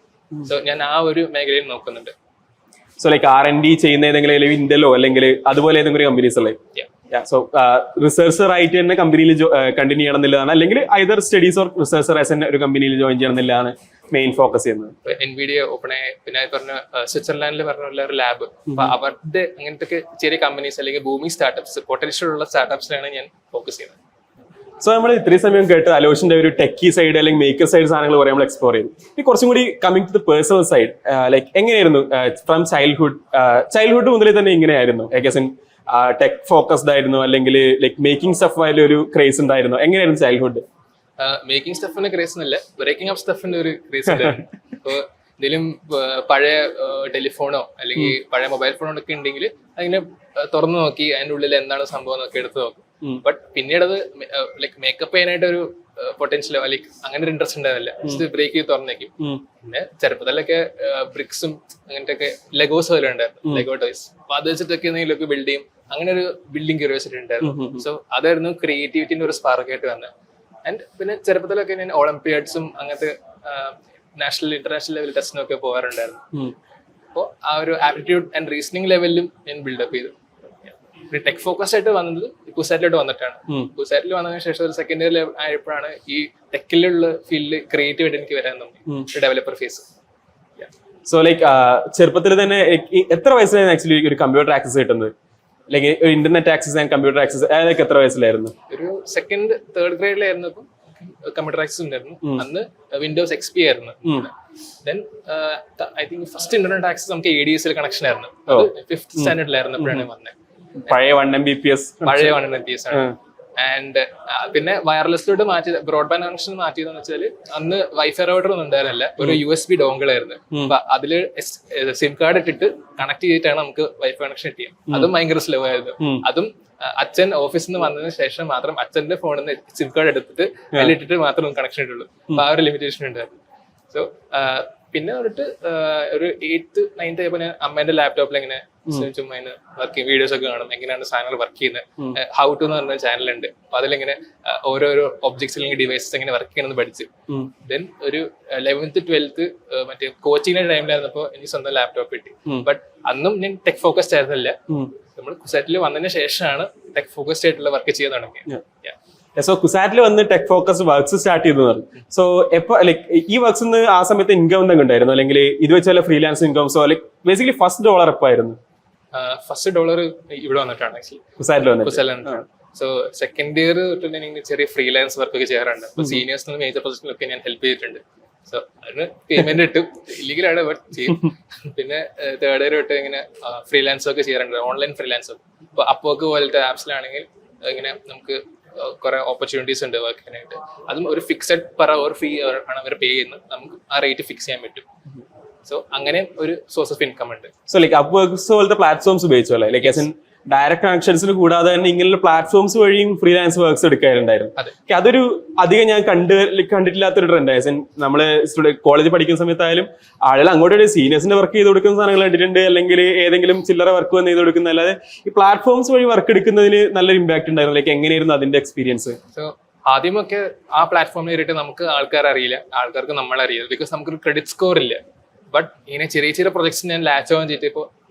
സോ ഞാൻ ആ ഒരു മേഖലയിൽ നോക്കുന്നുണ്ട്. സോ ലൈക്ക് R&D ചെയ്യുന്ന ഏതെങ്കിലും ഇന്റലോ അല്ലെങ്കിൽ അതുപോലെ ഏതെങ്കിലും കമ്പനീസ് അല്ലേ? സോ റിസർച്ചർ ആയിട്ട് തന്നെ കമ്പനിയിൽ കണ്ടിന്യൂ ചെയ്യണം എന്നുള്ളതാണ്, അല്ലെങ്കിൽ either studies or researcher as ഒരു കമ്പനിയിൽ ജോയിൻ ചെയ്യണം എന്നുള്ളതാണ് മെയിൻ ഫോക്കസ് ചെയ്യുന്നത്. NVIDIA, OpenAI, പിന്നെ പറഞ്ഞ സ്വിറ്റ്സർലാൻഡിൽ പറഞ്ഞ ഒരു ലാബ്, അപ്പൊ അവരുടെ അങ്ങനത്തെ ചെറിയ കമ്പനീസ് അല്ലെങ്കിൽ ബൂമിംഗ് സ്റ്റാർട്ടപ്സ്, പൊട്ടൻഷ്യൽ ഉള്ള സ്റ്റാർട്ടപ്സിലാണ് ഞാൻ ഫോക്കസ് ചെയ്യുന്നത്. സോ നമ്മൾ ഇത്രയും സമയം കേട്ട് അലോഷിന്റെ ഒരു ടെക്കി സൈഡ് അല്ലെങ്കിൽ മേക്കർ സൈഡ് സാധനങ്ങൾ പറയാൻ നമ്മൾ എക്സ്പ്ലോർ ചെയ്തു. ഈ കുറച്ചും കൂടി coming to the personal side, like എങ്ങനെയായിരുന്നു ഫ്രം ചൈൽഡ്ഹുഡ് മുതലേ തന്നെ എങ്ങനെയായിരുന്നു? ടെക് ഫോക്കസ്ഡ് ആയിരുന്നു അല്ലെങ്കിൽ ലൈക്ക് മേക്കിംഗ് സ്റ്റഫ് ആയാലും ഒരു ക്രേസ് ഉണ്ടായിരുന്നു? എങ്ങനെയായിരുന്നു ചൈൽഡ്ഹുഡ്? മേക്കിംഗ് സ്റ്റഫിന്റെ ക്രേസ് എന്നല്ല, ബ്രേക്കിംഗ് അപ്പ് സ്റ്റഫിന്റെ ഒരു ക്രേസ് ഉണ്ടായിരുന്നു. ഇപ്പൊ എന്തെങ്കിലും പഴയ ടെലിഫോണോ അല്ലെങ്കിൽ പഴയ മൊബൈൽ ഫോണോ ഒക്കെ ഉണ്ടെങ്കിൽ അതിനെ തുറന്നു നോക്കി അതിന്റെ ഉള്ളിൽ എന്താണ് സംഭവം എന്നൊക്കെ എടുത്ത് നോക്കും. ബട്ട് പിന്നീട് അത് ലൈക്ക് മേക്കപ്പ് ചെയ്യാനായിട്ട് ഒരു പൊട്ടൻഷ്യലോ അല്ലെങ്കിൽ അങ്ങനെ ഒരു ഇൻട്രസ്റ്റ് ഉണ്ടാവില്ല. ജസ്റ്റ് ബ്രേക്ക് ചെയ്ത് തുറന്നേക്കും. പിന്നെ ചെറുപ്പത്തിലൊക്കെ ബ്രിക്സും അങ്ങനത്തെ ഒക്കെ ലെഗോസ് പോലെ ഉണ്ടായിരുന്നു, ലെഗോ ടോയ്സ്. അപ്പൊ അത് വെച്ചിട്ടൊക്കെ എന്തെങ്കിലുമൊക്കെ ബിൽഡ് ചെയ്യും. അങ്ങനെ ഒരു ബിൽഡിംഗ് ക്യൂരിയോസിറ്റി ഉണ്ടായിരുന്നു. സോ അതായിരുന്നു ക്രിയേറ്റിവിറ്റിന്റെ ഒരു സ്പാർക്ക് ആയിട്ട് വന്നത്. ആൻഡ് പിന്നെ ചെറുപ്പത്തിലൊക്കെ ഞാൻ ഒളിമ്പിയാഡ്സും അങ്ങനത്തെ നാഷണൽ ഇന്റർനാഷണൽ ലെവൽ ടെസ്റ്റിനും ഒക്കെ പോകാറുണ്ടായിരുന്നു. അപ്പോൾ ആ ഒരു ആപ്റ്റിറ്റ്യൂഡ് ആൻഡ് റീസണിങ് ലെവലിലും ഞാൻ ബിൽഡപ്പ് ചെയ്തു. ടെക് ഫോക്കസ് ആയിട്ട് വന്നത് കുസാറ്റിലോട്ട് വന്നിട്ടാണ്. കുസാറ്റിൽ വന്നതിന് ശേഷം ഒരു സെക്കൻഡ് ഇയർ ആയപ്പോഴാണ് ഈ ടെക്കിലുള്ള ഫീൽഡിൽ ക്രിയേറ്റീവായിട്ട് എനിക്ക് വരാൻ തോന്നി, ഡെവലപ്പർ ഫേസ്. സോ ലൈക്ക് ചെറുപ്പത്തിൽ തന്നെ എത്ര വയസ്സിലായിരുന്നു ആക്ച്വലി ഒരു കമ്പ്യൂട്ടർ ആക്സസ് കിട്ടുന്നത്? Like internet access and computer access അതൊക്കെ എത്ര വയസ്സിലായിരുന്നു? ഒരു സെക്കൻഡ് തേർഡ് ഗ്രേഡിലായിരുന്നു കമ്പ്യൂട്ടർ ആക്സസ് ഉണ്ടായിരുന്നു. അന്ന് വിൻഡോസ് XP ആയിരുന്നു. Then I think first internet access നമുക്ക് ADSL കണക്ഷൻ ആയിരുന്നു. ഫിഫ്ത് സ്റ്റാൻഡേർഡിലായിരുന്നു അപ്പോഴാണ് വന്നത്. പഴയ 1 Mbps ആണ്. ആൻഡ് പിന്നെ വയർലെസ്സിലോട്ട് മാറ്റിയത്, ബ്രോഡ്ബാൻഡ് കണക്ഷൻ മാറ്റിയതെന്ന് വെച്ചാൽ അന്ന് വൈഫൈ റൗട്ടർ ഒന്നും ഉണ്ടായിരുന്നില്ല, ഒരു USB ഡോങ്കിൾ ആയിരുന്നു. അപ്പൊ അതില് സിം കാർഡ് ഇട്ടിട്ട് കണക്ട് ചെയ്തിട്ടാണ് നമുക്ക് വൈഫൈ കണക്ഷൻ കിട്ടിയത്. അതും ഭയങ്കര സ്ലോ ആയിരുന്നു. അതും അച്ഛൻ ഓഫീസിൽ നിന്ന് വന്നതിന് ശേഷം മാത്രം അച്ഛന്റെ ഫോണിൽ നിന്ന് സിം കാർഡ് എടുത്തിട്ട് അതിലിട്ടിട്ട് മാത്രം കണക്ഷൻ കിട്ടുള്ളൂ. അപ്പൊ ആ ഒരു ലിമിറ്റേഷൻ ഉണ്ടായിരുന്നു. സോ പിന്നെ വന്നിട്ട് ഒരു 8th 9th ആയപ്പോൾ ഞാൻ അമ്മേന്റെ ലാപ്ടോപ്പിൽ ഇങ്ങനെ ചുമ്മാ വർക്ക് വീഡിയോസ് ഒക്കെ കാണും, എങ്ങനെയാണ് സാധനങ്ങൾ വർക്ക് ചെയ്യുന്നത്. ഹൗ ടു എന്ന് പറഞ്ഞ ചാനലുണ്ട്. അപ്പൊ അതിലിങ്ങനെ ഓരോരോ ഒബ്ജക്ട്സ് അല്ലെങ്കിൽ ഡിവൈസസ് എങ്ങനെ വർക്ക് ചെയ്യണമെന്ന് പഠിച്ചു. ദെൻ ഒരു 11th 12th മറ്റേ കോച്ചിങ്ങിന്റെ ടൈമിലായിരുന്നപ്പോ എനിക്ക് സ്വന്തം ലാപ്ടോപ്പ് കിട്ടി. ബട്ട് അന്നും ഞാൻ ടെക് ഫോക്കസ്ഡ് ആയിരുന്നില്ല. നമ്മൾ കുസാറ്റിൽ വന്നതിന് ശേഷമാണ് ടെക് ഫോക്കസ്ഡ് ആയിട്ടുള്ള വർക്ക് ചെയ്യാൻ തുടങ്ങിയത്. സോ കുസാറ്റിൽ വന്ന് ടെക് ഫോക്കസ് വർക്ക്സ് സ്റ്റാർട്ട് ചെയ്തു. സോ എപ്പോ ലൈക്ക് ഈ വർക്ക്സ് ആ സമയത്ത് ഇൻകം എന്തെങ്കിലും ഉണ്ടായിരുന്നു, അല്ലെങ്കിൽ ഇത് വെച്ചാൽ freelance income? So like basically first dollar എപ്പായിരുന്നു? ഫസ്റ്റ് ഡോളർ ഇവിടെ വന്നിട്ടാണ് ആക്ച്വലി, കുസാറ്റിൽ. സോ സെക്കൻഡ് ഇയർ തൊട്ട് ചെറിയ ഫ്രീലാൻസ് വർക്ക് ഒക്കെ ചെയ്യാറുണ്ട്. അപ്പൊ സീനിയേഴ്സിനും മേജർ പ്രൊജക്റ്റിനൊക്കെ ഞാൻ ഹെൽപ്പ് ചെയ്തിട്ടുണ്ട്. സോ അതിന് പേയ്മെന്റ് കിട്ടും, ഇല്ലീഗലാണ് ബട്ട് ചെയ്യും. പിന്നെ തേർഡ് ഇയർ തൊട്ട് ഇങ്ങനെ ഫ്രീലാൻസ് ഒക്കെ ചെയ്യാറുണ്ട്, ഓൺലൈൻ ഫ്രീലാൻസ്. ഇപ്പൊ അപ്പോക്ക് പോലത്തെ ആപ്സിലാണെങ്കിൽ ഇങ്ങനെ നമുക്ക് കുറെ ഓപ്പർച്യൂണിറ്റീസ് ഉണ്ട് വർക്കിനായിട്ട്. അതും ഒരു ഫിക്സഡ് പെർ അവർ ഫീ ആണ് അവർ പേ ചെയ്യുന്നത്. നമുക്ക് ആ റേറ്റ് ഫിക്സ് ചെയ്യാൻ പറ്റും. സോ അങ്ങനെ ഒരു സോഴ്സ് ഓഫ് ഇൻകം ഉണ്ട്. സോ ലൈക്ക് അപ്വർക്ക്സ് പോലത്തെ പ്ലാറ്റ്ഫോംസ് ഉപയോഗിച്ചു അല്ലേ? ലൈക്ക് ഡയറക്ട് കണക്ഷൻസിന് കൂടാതെ തന്നെ ഇങ്ങനെയുള്ള പ്ലാറ്റ്ഫോംസ് വഴിയും ഫ്രീലാൻസ് വർക്ക്സ് എടുക്കാറുണ്ടായിരുന്നു. അതൊരു അധികം ഞാൻ കണ്ടിട്ടില്ലാത്തൊരു ട്രെൻഡ്. നമ്മള് കോളേജിൽ പഠിക്കുന്ന സമയത്തായാലും ആളുകൾ അങ്ങോട്ട് സീനിയേഴ്സിന്റെ വർക്ക് ചെയ്ത് കൊടുക്കുന്ന സാധനങ്ങൾ കണ്ടിട്ടുണ്ട്, അല്ലെങ്കിൽ ഏതെങ്കിലും ചില്ലറ വർക്ക് വന്ന് ചെയ്ത് കൊടുക്കുന്ന. അല്ലാതെ ഈ പ്ലാറ്റ്ഫോംസ് വഴി വർക്ക് എടുക്കുന്നതിന് നല്ലൊരു ഇമ്പാക്ട് ഉണ്ടായിരുന്നു. ലൈക്ക് എങ്ങനെയായിരുന്നു അതിന്റെ എക്സ്പീരിയൻസ്? സോ ആദ്യമൊക്കെ ആ പ്ലാറ്റ്ഫോമിൽ കയറിയിട്ട് നമുക്ക് ആൾക്കാരെ അറിയില്ല, ആൾക്കാർക്ക് നമ്മളെ അറിയില്ല. ബിക്കോസ് നമുക്കൊരു ക്രെഡിറ്റ് സ്കോർ ഇല്ല. ബട്ട് ഇങ്ങനെ ചെറിയ ചെറിയ പ്രൊജക്ട്സ് ഞാൻ ലാച്ച് ഓൺ ചെയ്തിട്ട് ഇപ്പോൾ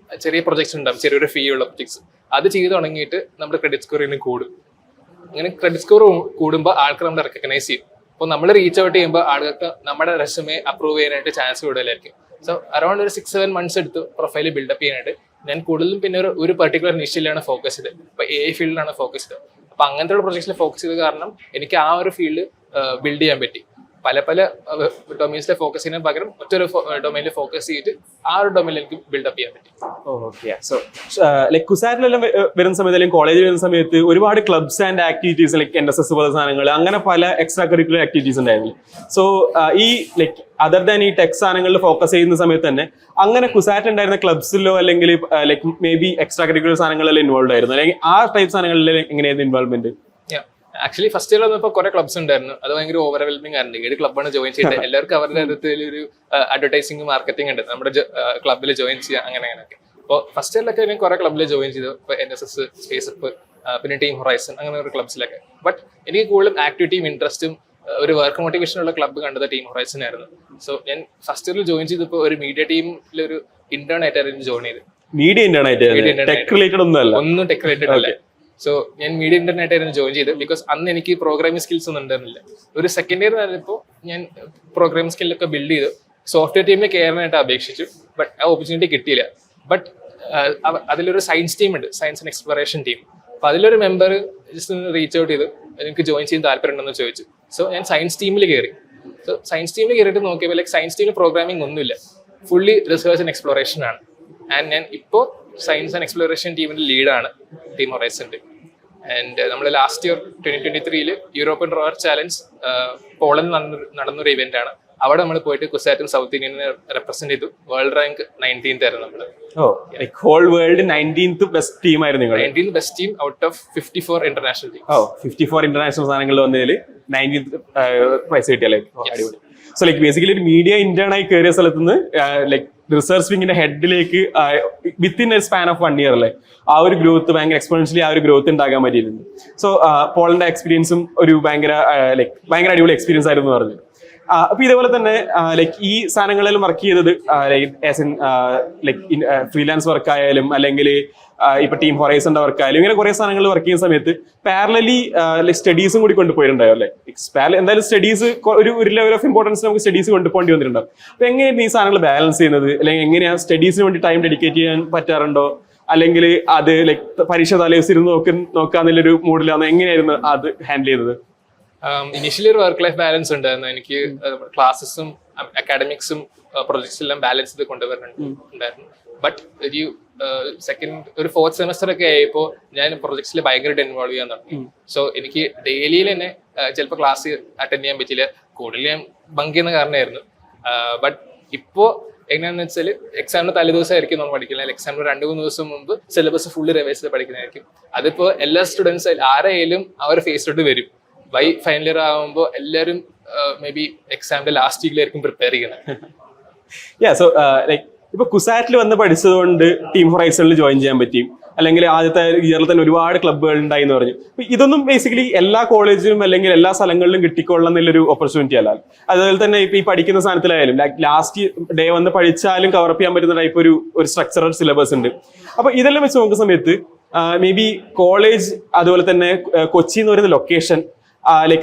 ചെറിയ പ്രൊജക്ട്സ് ഉണ്ടാവും, ചെറിയൊരു ഫീ ഉള്ള പ്രൊജക്ട്സ്. അത് ചെയ്ത് തുടങ്ങിയിട്ട് നമ്മുടെ ക്രെഡിറ്റ് സ്കോർ ഇങ്ങനെ കൂടും. അങ്ങനെ ക്രെഡിറ്റ് സ്കോർ കൂടുമ്പോൾ ആൾക്കാർ നമ്മളെ റെക്കഗ്നൈസ് ചെയ്യും. അപ്പോൾ നമ്മൾ റീച്ച് ഔട്ട് ചെയ്യുമ്പോൾ ആളുകൾക്ക് നമ്മുടെ റെസ്യൂമെ അപ്രൂവ് ചെയ്യാനായിട്ട് ചാൻസ് കൂടുതലായിരിക്കും. സോ അറൌണ്ട് ഒരു 6-7 months എടുത്ത് പ്രൊഫൈൽ ബിൽഡപ്പ് ചെയ്യാനായിട്ട് ഞാൻ കൂടുതലും പിന്നെ ഒരു പെർട്ടിക്കുലർ നിഷിലാണ് ഫോക്കസ് ചെയ്തത്. ഇപ്പൊ AI ഫീൽഡിലാണ് ഫോക്കസ് ചെയ്തത്. അപ്പൊ അങ്ങനത്തെ ഒരു പ്രൊജക്റ്റിൽ ഫോക്കസ് ചെയ്തത് കാരണം എനിക്ക് ആ ഒരു ഫീൽഡ് ബിൽഡ് ചെയ്യാൻ പറ്റി. പല ഡൊമൈൻസിലെ ഫോക്കസ് ചെയ്യുന്നതിന് പകരം ഒറ്റൊരു ഡൊമൈനിൽ ഫോക്കസ് ചെയ്തിട്ട് ആ ഒരു ഡൊമൈനിൽ എനിക്ക് ബിൽഡപ്പ് ചെയ്യാൻ പറ്റി. സോ ലൈക് കുസാറ്റിലെല്ലാം വരുന്ന സമയത്ത് അല്ലെങ്കിൽ കോളേജിൽ വരുന്ന സമയത്ത് ഒരുപാട് clubs and activities, like NSS പോലെ സാധനങ്ങൾ, അങ്ങനെ പല എക്സ്ട്രാ കരിക്കുലർ ആക്ടിവിറ്റീസ് ഉണ്ടായിരുന്നു. സോ ഈ ലൈക്ക് അതർ ദാൻ ഈ ടെക് സാധനങ്ങളിൽ ഫോക്കസ് ചെയ്യുന്ന സമയത്ത് തന്നെ അങ്ങനെ കുസാറ്റ് ഉണ്ടായിരുന്ന ക്ലബ്സിലോ അല്ലെങ്കിൽ like maybe extracurricular സാധനങ്ങളിലെല്ലാം ഇൻവോൾവ് ആയിരുന്നു, അല്ലെങ്കിൽ ആ ടൈപ്പ് സാധനങ്ങളിൽ എങ്ങനെയായിരുന്നു ഇൻവോൾവ്മെന്റ്? ആക്ച്വലി ഫസ്റ്റ് ഇയർ വന്നപ്പോൾ കുറെ ക്ലബ്സ് ഉണ്ടായിരുന്നു. അത് ഭയങ്കര ഓവർവെൽമിംഗ് ആയിരുന്നു. 7 ക്ലബ്ബാണ് ജോയിൻ ചെയ്തിട്ട് എല്ലാവർക്കും അവരുടെ തരത്തിൽ ഒരു അഡ്വർടൈസിംഗ് മാർക്കറ്റിംഗ് ഉണ്ട്, നമ്മുടെ ക്ലബ്ബിൽ ജോയിൻ ചെയ്യുക അങ്ങനെയൊക്കെ. അപ്പോൾ ഫസ്റ്റ് ഇയറിലൊക്കെ ഞാൻ കുറെ ക്ലബ്ബിൽ ജോയിൻ ചെയ്തു. ഇപ്പോൾ NSS, സ്പേസ് അപ്പ്, പിന്നെ ടീം ഹൊറൈസൺ അങ്ങനെ ഒരു ക്ലബ്സിലൊക്കെ. ബട്ട് എനിക്ക് കൂടുതലും ആക്ടിവിറ്റിയും ഇൻട്രസ്റ്റും ഒരു വർക്ക് മോട്ടിവേഷനുള്ള ക്ലബ്ബ് കണ്ടത് ടീം ഹൊറൈസൺ ആയിരുന്നു. സോ ഞാൻ ഫസ്റ്റ് ഇയറിൽ ജോയിൻ ചെയ്തപ്പോൾ ഒരു മീഡിയ ടീമിലൊരു ഇന്റേൺ ആയിട്ടായിരുന്നു ജോയിൻ ചെയ്ത്. മീഡിയ ടെക് റിലേറ്റഡ് ഒന്നും ടെക് റിലേറ്റഡ് അല്ല. സോ ഞാൻ മീഡിയ ഇന്റേൺ ആയിട്ടായിരുന്നു ജോയിൻ ചെയ്തത്. ബിക്കോസ് അന്ന് എനിക്ക് പ്രോഗ്രാമിംഗ് സ്കിൽസ് ഒന്നും ഉണ്ടായിരുന്നില്ല. ഒരു സെക്കൻഡ് ഇയർ ആയപ്പോൾ ഞാൻ പ്രോഗ്രാമിംഗ് സ്കില്ലൊക്കെ ബിൽഡ് ചെയ്തു. സോഫ്റ്റ്വെയർ ടീമിൽ കയറാനായിട്ട് അപേക്ഷിച്ചു. ബട്ട് ആ ഓപ്പർച്യൂണിറ്റി കിട്ടിയില്ല. ബട്ട് അതിലൊരു സയൻസ് ടീം ഉണ്ട്, സയൻസ് ആൻഡ് എക്സ്പ്ലോറേഷൻ ടീം. അപ്പൊ അതിലൊരു മെമ്പർ ജസ്റ്റ് ഒന്ന് റീച്ച് ഔട്ട് ചെയ്ത് എനിക്ക് ജോയിൻ ചെയ്യാൻ താല്പര്യം ഉണ്ടെന്ന് ചോദിച്ചു. സോ ഞാൻ സയൻസ് ടീമിൽ കയറി. സോ സയൻസ് ടീമിൽ കയറിയിട്ട് നോക്കിയപ്പോൾ ലൈക്ക് സയൻസ് ടീമിൽ പ്രോഗ്രാമിംഗ് ഒന്നുമില്ല, ഫുള്ളി റിസർച്ച് ആൻഡ് എക്സ്പ്ലോറേഷൻ ആണ്. ആൻഡ് ഞാൻ ഇപ്പോൾ സയൻസ് ആൻഡ് എക്സ്പ്ലോറേഷൻ ടീമിന്റെ ലീഡാണ് ടീം ഹൊറൈസന്റെ. ആൻഡ് നമ്മൾ last year 2023 European rover challenge പോളണ്ടിൽ നടന്നൊരു ഇവന്റ് ആണ്. അവിടെ നമ്മൾ പോയിട്ട് കുസാറ്റും സൗത്ത് ഇന്ത്യനെ റെപ്രസെന്റ് ചെയ്തു. വേൾഡ് റാങ്ക് 19th ആയിരുന്നു നമ്മള്. Whole world 19th best team ആയിരുന്നു. 19th best team out of 54 international team. 54 international സാധനങ്ങളിൽ വന്നതിൽ 19th പ്രൈസ് കിട്ടിയല്ലേ. അടിപൊളി. സോ ലൈക്ക് ബേസിക്കലി ഒരു മീഡിയ ഇന്റേൺ ആയി കയറിയ സ്ഥലത്ത് നിന്ന് ലൈക്ക് റിസർച്ച് വിങ്ങിന്റെ ഹെഡിലേക്ക് within a span of 1 year അല്ലേ ആ ഒരു ഗ്രോത്ത് ഭയങ്കര എക്സ്പോണൻഷ്യലി ആ ഒരു ഗ്രോത്ത് ഉണ്ടാക്കാൻ പറ്റിയിരുന്നു. സോ പോളിന്റെ എക്സ്പീരിയൻസും ഒരു ഭയങ്കര അടിപൊളി എക്സ്പീരിയൻസ് ആയിരുന്നു പറഞ്ഞു. അപ്പൊ ഇതേപോലെ തന്നെ ലൈക്ക് ഈ സാധനങ്ങളിലും വർക്ക് ചെയ്തത് ഫ്രീലാൻസ് വർക്ക് ആയാലും അല്ലെങ്കിൽ ഇപ്പൊ ടീം ഹൊറൈസന്റെ വർക്ക് ആയാലും ഇങ്ങനെ കുറെ സാധനങ്ങൾ വർക്ക് ചെയ്യുന്ന സമയത്ത് പാരലലി സ്റ്റഡീസും കൂടി കൊണ്ടുപോയിട്ടുണ്ടാവും അല്ലെ. എന്തായാലും സ്റ്റഡീസ് ഒരു ലെവൽ ഓഫ് ഇമ്പോർട്ടൻസ് നമുക്ക് സ്റ്റഡീസ് കൊണ്ടുപോകേണ്ടി വന്നിട്ടുണ്ടാവും. അപ്പൊ എങ്ങനെയാണ് ഈ സാധനങ്ങൾ ബാലൻസ് ചെയ്യുന്നത്? അല്ലെങ്കിൽ എങ്ങനെയാ സ്റ്റഡീസിന് വേണ്ടി ടൈം ഡെഡിക്കേറ്റ് ചെയ്യാൻ പറ്റാറുണ്ടോ? അല്ലെങ്കിൽ അത് ലൈക്ക് പരീക്ഷ തലേദിവസം നോക്കാന്നുള്ളൊരു മൂഡിലാണ് എങ്ങനെയായിരുന്നു അത് ഹാൻഡിൽ ചെയ്തത്? ഇനീഷ്യലി ഒരു വർക്ക് ലൈഫ് ബാലൻസ് ഉണ്ടായിരുന്നു. എനിക്ക് ക്ലാസ്സസും അക്കാഡമിക്സും പ്രൊജക്ട്സ് എല്ലാം ബാലൻസ് ചെയ്ത് കൊണ്ടുവരുന്നുണ്ടായിരുന്നു. ബട്ട് ഒരു 4th സെമസ്റ്റർ ഒക്കെ ആയപ്പോൾ ഞാൻ പ്രൊജക്ട്സിൽ ഭയങ്കരമായിട്ട് ഇൻവോൾവ് ചെയ്യാൻ തുടങ്ങി. സോ എനിക്ക് ഡെയിലിയിൽ തന്നെ ചിലപ്പോൾ ക്ലാസ് അറ്റൻഡ് ചെയ്യാൻ പറ്റില്ല. കൂടുതൽ ഞാൻ ബങ്ക് ചെയ്യുന്ന കാരണമായിരുന്നു. ബട്ട് ഇപ്പോ എങ്ങനെയാണെന്ന് വെച്ചാൽ എക്സാമിന് തലേദിവസമായിരിക്കും നമ്മൾ പഠിക്കുന്നത്. എക്സാമിന് 2-3 ദിവസം മുമ്പ് സിലബസ് ഫുള്ള് റിവൈസ് ചെയ്ത് പഠിക്കുന്നതായിരിക്കും. അതിപ്പോ എല്ലാ സ്റ്റുഡൻസ് ആരായാലും അവർ ഫേസിലോട്ട് വരും. ബൈ ഫൈനൽ ഇയർ ആകുമ്പോൾ എല്ലാവരും മേ ബി എക്സാമിന്റെ ലാസ്റ്റ് വീക്കിലായിരിക്കും പ്രിപ്പയർ ചെയ്യുന്നത്. സോ ലൈക്ക് ഇപ്പൊ കുസാറ്റിൽ വന്ന് പഠിച്ചതുകൊണ്ട് ടീം ഹൊറൈസണിൽ ജോയിൻ ചെയ്യാൻ പറ്റി, അല്ലെങ്കിൽ ആദ്യത്തെ ഇയറിൽ തന്നെ ഒരുപാട് ക്ലബ്ബുകൾ ഉണ്ടായി എന്ന് പറഞ്ഞു. ഇതൊന്നും ബേസിക്കലി എല്ലാ കോളേജിലും അല്ലെങ്കിൽ എല്ലാ സ്ഥലങ്ങളിലും കിട്ടിക്കൊള്ളുന്നൊരു ഓപ്പർച്യൂണിറ്റി അല്ല. അതുപോലെ തന്നെ ഇപ്പൊ ഈ പഠിക്കുന്ന സാധനത്തിലായാലും ലാസ്റ്റ് ഡേ വന്ന് പഠിച്ചാലും കവറപ്പ് ചെയ്യാൻ പറ്റുന്ന ടൈപ്പ് ഒരു സ്ട്രക്ചറൽ സിലബസ് ഉണ്ട്. അപ്പൊ ഇതെല്ലാം വെച്ച് നോക്കുന്ന സമയത്ത് മേ ബി കോളേജ് അതുപോലെ തന്നെ കൊച്ചി എന്ന് പറയുന്ന ലൊക്കേഷൻ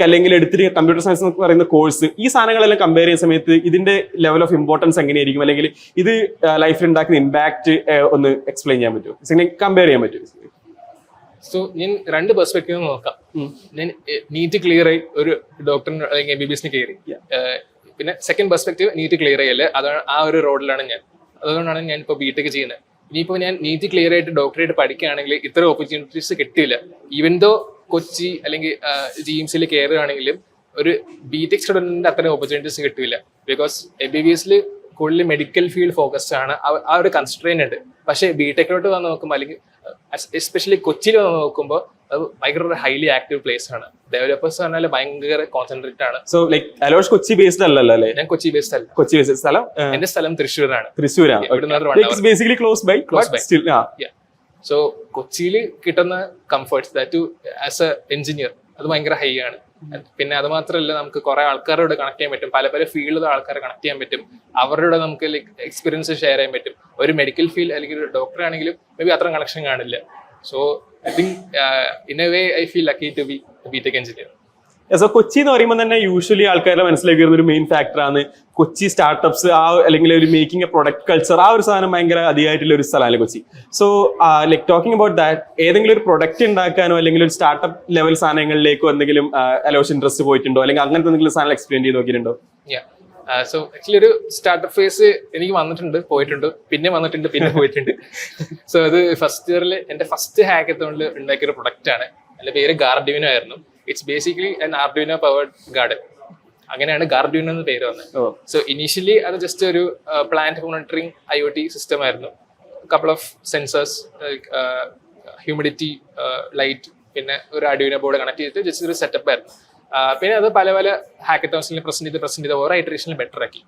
അല്ലെങ്കിൽ എടുത്തിട്ട് കമ്പ്യൂട്ടർ സയൻസ് എന്ന് പറയുന്ന കോഴ്സ്, ഈ സാധനങ്ങളെല്ലാം കമ്പയർ ചെയ്യുന്ന സമയത്ത് ഇതിന്റെ ലെവൽ ഓഫ് ഇമ്പോർട്ടൻസ് എങ്ങനെയായിരിക്കും, അല്ലെങ്കിൽ ഇത് ലൈഫിൽ ഉണ്ടാക്കുന്ന ഇമ്പാക്ട് ഒന്ന് എക്സ്പ്ലെയിൻ ചെയ്യാൻ പറ്റുമോ, കമ്പയർ ചെയ്യാൻ പറ്റുമോ? സോ ഞാൻ 2 പെർസ്പെക്റ്റീവ് നോക്കാം. ഞാൻ നീറ്റ് ക്ലിയർ ആയി ഒരു ഡോക്ടറിന് അല്ലെങ്കിൽ MBBS കയറി. പിന്നെ സെക്കൻഡ് പെർസ്പെക്റ്റീവ് നീറ്റ് ക്ലിയർ ചെയ്യല്ലേ, അതാണ് ആ ഒരു റോഡിലാണ് ഞാൻ. അതുകൊണ്ടാണ് ഞാൻ ഇപ്പോൾ BTech ചെയ്യുന്നത്. ഇനിയിപ്പോൾ ഞാൻ നീറ്റ് ക്ലിയർ ആയിട്ട് ഡോക്ടറേറ്റ് പഠിക്കുകയാണെങ്കിൽ ഇത്ര ഓപ്പർച്യൂണിറ്റീസ് കിട്ടില്ല. ഈവൻ ദോ കൊച്ചി അല്ലെങ്കിൽ GMCയിൽ കയറുകയാണെങ്കിലും ഒരു BTech സ്റ്റുഡന്റിന്റെ അത്ര ഓപ്പർച്യൂണിറ്റീസ് കിട്ടില്ല. ബിക്കോസ് MBBS കൂടുതൽ മെഡിക്കൽ ഫീൽഡ് ഫോക്കസ്ഡ് ആണ്, ആ ഒരു കൺസ്ട്രെയിൻ ഉണ്ട്. പക്ഷേ BTechലോട്ട് വന്ന് നോക്കുമ്പോൾ അല്ലെങ്കിൽ എസ്പെഷ്യലി കൊച്ചിയിൽ വന്ന് നോക്കുമ്പോൾ അത് ഭയങ്കര ഒരു ഹൈലി ആക്റ്റീവ് പ്ലേസ് ആണ്. ഡെവലപ്പേഴ്സ് പറഞ്ഞാൽ ഭയങ്കര കോൺസെൻട്രേറ്റ് ആണ്. So like Alosh Kochi based അല്ലല്ലോ അല്ലേ? ഞാൻ കൊച്ചി ബേസ്ഡ് അല്ല. കൊച്ചി ബേസ്ഡ് സ്ഥലം? എന്റെ സ്ഥലം തൃശ്ശൂരാണ്. Basically close by. സോ കൊച്ചിയിൽ കിട്ടുന്ന comforts that as A engineer അത് ഭയങ്കര ഹൈ ആണ്. പിന്നെ അത് മാത്രമല്ല, നമുക്ക് കുറെ ആൾക്കാരോട് കണക്ട് ചെയ്യാൻ പറ്റും, പല പല ഫീൽഡിലുള്ള ആൾക്കാരെ കണക്ട് ചെയ്യാൻ പറ്റും, അവരുടെ നമുക്ക് എക്സ്പീരിയൻസ് ഷെയർ ചെയ്യാൻ പറ്റും. ഒരു മെഡിക്കൽ ഫീൽഡ് അല്ലെങ്കിൽ ഒരു ഡോക്ടർ ആണെങ്കിലും മേ ബി അത്ര കണക്ഷൻ കാണില്ല. So I think in a way I feel lucky to be BTech engineer. So Kochi എന്ന് പറയുമ്പോൾ തന്നെ യൂഷ്വലി ആൾക്കാരുടെ മനസ്സിലേക്ക് വരുന്ന ഒരു മെയിൻ ഫാക്ടറാണ് കൊച്ചി സ്റ്റാർട്ടപ്സ്, അല്ലെങ്കിൽ ഒരു മേക്കിംഗ് എ പ്രൊഡക്റ്റ് കൾച്ചർ, ആ ഒരു സാധനം ഭയങ്കര അധികമായിട്ടുള്ള ഒരു സ്ഥലമാണ് Kochi. So like talking about that, ഏതെങ്കിലും ഒരു പ്രൊഡക്റ്റ് ഉണ്ടാക്കാനോ അല്ലെങ്കിൽ ഒരു സ്റ്റാർട്ടപ്പ് ലെവൽ സാധനങ്ങളിലേക്കോ എന്തെങ്കിലും അലോഷ് ഇൻട്രസ്റ്റ് പോയിട്ടുണ്ടോ, അല്ലെങ്കിൽ അങ്ങനത്തെ എന്തെങ്കിലും സാധനം എക്സ്പ്ലെയിൻ ചെയ്ത് നോക്കിയിട്ടുണ്ടോ? സോ ആക്ച്വലി ഒരു സ്റ്റാർട്ടപ്പ് ഫേസ് എനിക്ക് വന്നിട്ടുണ്ട്, പോയിട്ടുണ്ട്, പിന്നെ വന്നിട്ടുണ്ട്, പിന്നെ പോയിട്ടുണ്ട്. സോ അത് ഫസ്റ്റ് ഇയറിൽ എന്റെ ഫസ്റ്റ് ഹാക്കത്തോണിൽ ഉണ്ടാക്കിയ ഒരു പ്രൊഡക്റ്റ് ആണ്. അതിന്റെ പേര് ഗാർഡ്യൂനോ ആയിരുന്നു. It's basically an Arduino powered garden. അങ്ങനെയാണ് ഗാർഡ്യൂനോ എന്ന് പേര് വന്നത്. സോ ഇനീഷ്യലി അത് ജസ്റ്റ് ഒരു പ്ലാന്റ് മോണിറ്ററിംഗ് IoT സിസ്റ്റം ആയിരുന്നു. Couple of sensors, humidity, light, പിന്നെ ഒരു ആർഡുയിനോ ബോർഡ് കണക്ട് ചെയ്തിട്ട് ജസ്റ്റ് ഒരു സെറ്റപ്പ് ആയിരുന്നു. പിന്നെ അത് പല പല ഹാക്കത്തോൺസിൽ പ്രസന്റ് ചെയ്ത് ഓരോ ഇറ്ററേഷനിൽ ബെറ്റർ ആക്കി.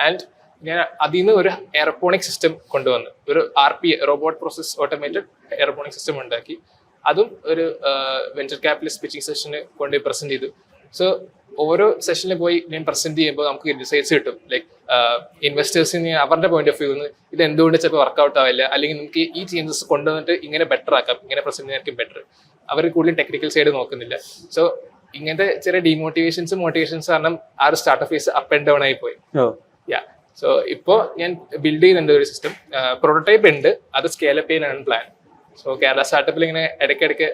ആൻഡ് ഞാൻ അതിൽ നിന്ന് ഒരു എയർപോണിക് സിസ്റ്റം കൊണ്ടുവന്നു, ഒരു RPA robot process automated aeroponic system ഉണ്ടാക്കി. അതും ഒരു വെഞ്ചർ ക്യാപിറ്റലിസ്റ്റ് പിച്ചിങ് സെഷന് കൊണ്ടുപോയി പ്രസന്റ് ചെയ്തു. സോ ഓരോ സെഷനിൽ പോയി ഞാൻ പ്രസന്റ് ചെയ്യുമ്പോൾ നമുക്ക് റിസൾട്ട്സ് കിട്ടും. ലൈക്ക് ഇൻവെസ്റ്റേഴ്സിന് അവരുടെ പോയിന്റ് ഓഫ് വ്യൂ ഇത് എന്തുകൊണ്ട് ചിലപ്പോൾ വർക്ക്ഔട്ട് ആവില്ല, അല്ലെങ്കിൽ നമുക്ക് ഈ ചേഞ്ചസ് കൊണ്ടുവന്നിട്ട് ഇങ്ങനെ ബെറ്റർ ആക്കാം, ഇങ്ങനെ പ്രസന്റ് ചെയ്യാൻ ബെറ്റർ. അവർ കൂടുതൽ ടെക്നിക്കൽ സൈഡ് നോക്കുന്നില്ല. സോ ഇങ്ങനത്തെ ചെറിയ മോട്ടിവേഷൻസ് കാരണം ആ ഒരു startup phase up and down ആയി പോയി. സോ ഇപ്പോൾ ഞാൻ ബിൽഡ് ചെയ്യുന്നുണ്ട് ഒരു സിസ്റ്റം. പ്രോട്ടോടൈപ്പ് ഉണ്ട്, അത് സ്കെയിലപ്പ് ചെയ്യാനാണ് പ്ലാൻ. സോ കേരള സ്റ്റാർട്ടപ്പിൽ ഇങ്ങനെ ഇടയ്ക്കിടയ്ക്ക്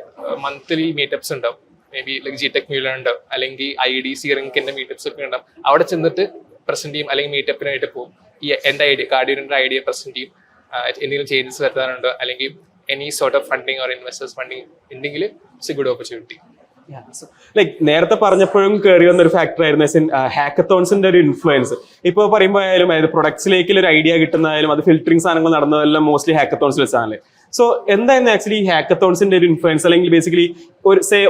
മന്ത്ലി മീറ്റപ്സ് ഉണ്ടാവും. മേ ബി ലൈക്ക് ജിടെക് മ്യൂലർ ഉണ്ടാവും, അല്ലെങ്കിൽ IDC റിങ്കിന്റെ മീറ്റപ്സ് ഒക്കെ ഉണ്ടാവും. അവിടെ ചെന്നിട്ട് പ്രസന്റ് ചെയ്യും, അല്ലെങ്കിൽ മീറ്റപ്പിനായിട്ട് പോകും. ഈ എൻ്റെ ഐഡിയ കാർഡിയോന്റെ ഐഡിയ പ്രസന്റ് ചെയ്യും. എന്തെങ്കിലും ചേഞ്ചസ് വരുത്താനുണ്ടോ, അല്ലെങ്കിൽ any sort of funding or investors funding ഉണ്ടെങ്കിൽ it's a good opportunity. Like നേരത്തെ പറഞ്ഞപ്പോഴും കയറി വന്ന ഒരു ഫാക്ടർ ആയിരുന്നു ഹാക്കത്തോൺസിന്റെ ഒരു ഇൻഫ്ലുവൻസ്. ഇപ്പോൾ പറയുമ്പോൾ ആയാലും അതായത് പ്രൊഡക്ട്സിലേക്ക് ഒരു ഐഡിയ കിട്ടുന്നതായാലും അത് ഫിൽറ്ററിംഗ് സാധനങ്ങൾ നടന്നതെല്ലാം മോസ്റ്റ്ലി ഹാക്കത്തോൺസിൽ വെച്ചാണല്ലേ. സോ എന്തായിരുന്നു ആക്ച്വലി ഹാക്കത്തോൺസിന്റെ ഒരു ഇൻഫ്ലുവൻസ്? അല്ലെങ്കിൽ ബേസിക്കലി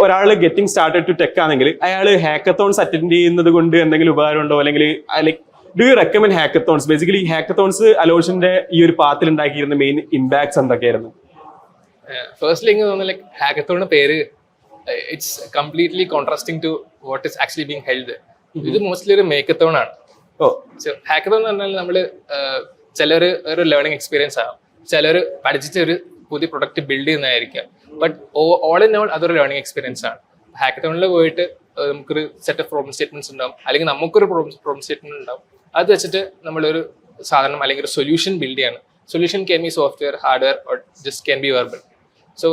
ഒരാൾ ഗെറ്റിംഗ് സ്റ്റാർട്ടഡ് ടു ടെക് ആണെങ്കിൽ അയാൾ ഹാക്കത്തോൺസ് അറ്റൻഡ് ചെയ്യുന്നത് കൊണ്ട് എന്തെങ്കിലും ഉപകാരമുണ്ടോ, അല്ലെങ്കിൽ like do you recommend hackathons? Basically hackathons അലോഷന്റെ ഈ ഒരു പാത്തിൽ ഉണ്ടാക്കിയിരുന്ന മെയിൻ ഇമ്പാക്ട്സ് എന്തൊക്കെയായിരുന്നു? ഫസ്റ്റ്ലി എനിക്ക് തോന്നുന്നു ലൈക്ക് ഹാക്കത്തോണിന്റെ പേര് it's completely contrasting to what is actually being held. ഇത് മോസ്റ്റ്ലി ഒരു മേക്കത്തോൺ ആണ്. ഹാക്കത്തോൺ എന്ന് പറഞ്ഞാൽ നമ്മള് ചിലർ ഒരു ലേണിംഗ് എക്സ്പീരിയൻസ് ആകും, ചിലർ പഠിച്ചിട്ട് ഒരു പുതിയ പ്രൊഡക്റ്റ് ബിൽഡ് ചെയ്യുന്നതായിരിക്കാം. ബട്ട് ഓൾ ഇൻ ഓൾ അതൊരു ലേണിംഗ് എക്സ്പീരിയൻസ് ആണ്. ഹാക്കത്തോണിൽ പോയിട്ട് നമുക്കൊരു സെറ്റ് ഓഫ് പ്രോബ്ലം സ്റ്റേറ്റ്മെന്റ്സ് ഉണ്ടാവും, അല്ലെങ്കിൽ നമുക്കൊരു പ്രോബ്ലം സ്റ്റേറ്റ്മെന്റ് ഉണ്ടാവും. അത് വെച്ചിട്ട് നമ്മളൊരു സാധനം അല്ലെങ്കിൽ ഒരു സൊല്യൂഷൻ ബിൽഡ് ചെയ്യാണ്. Solution can be software, hardware, or just can be verbal. So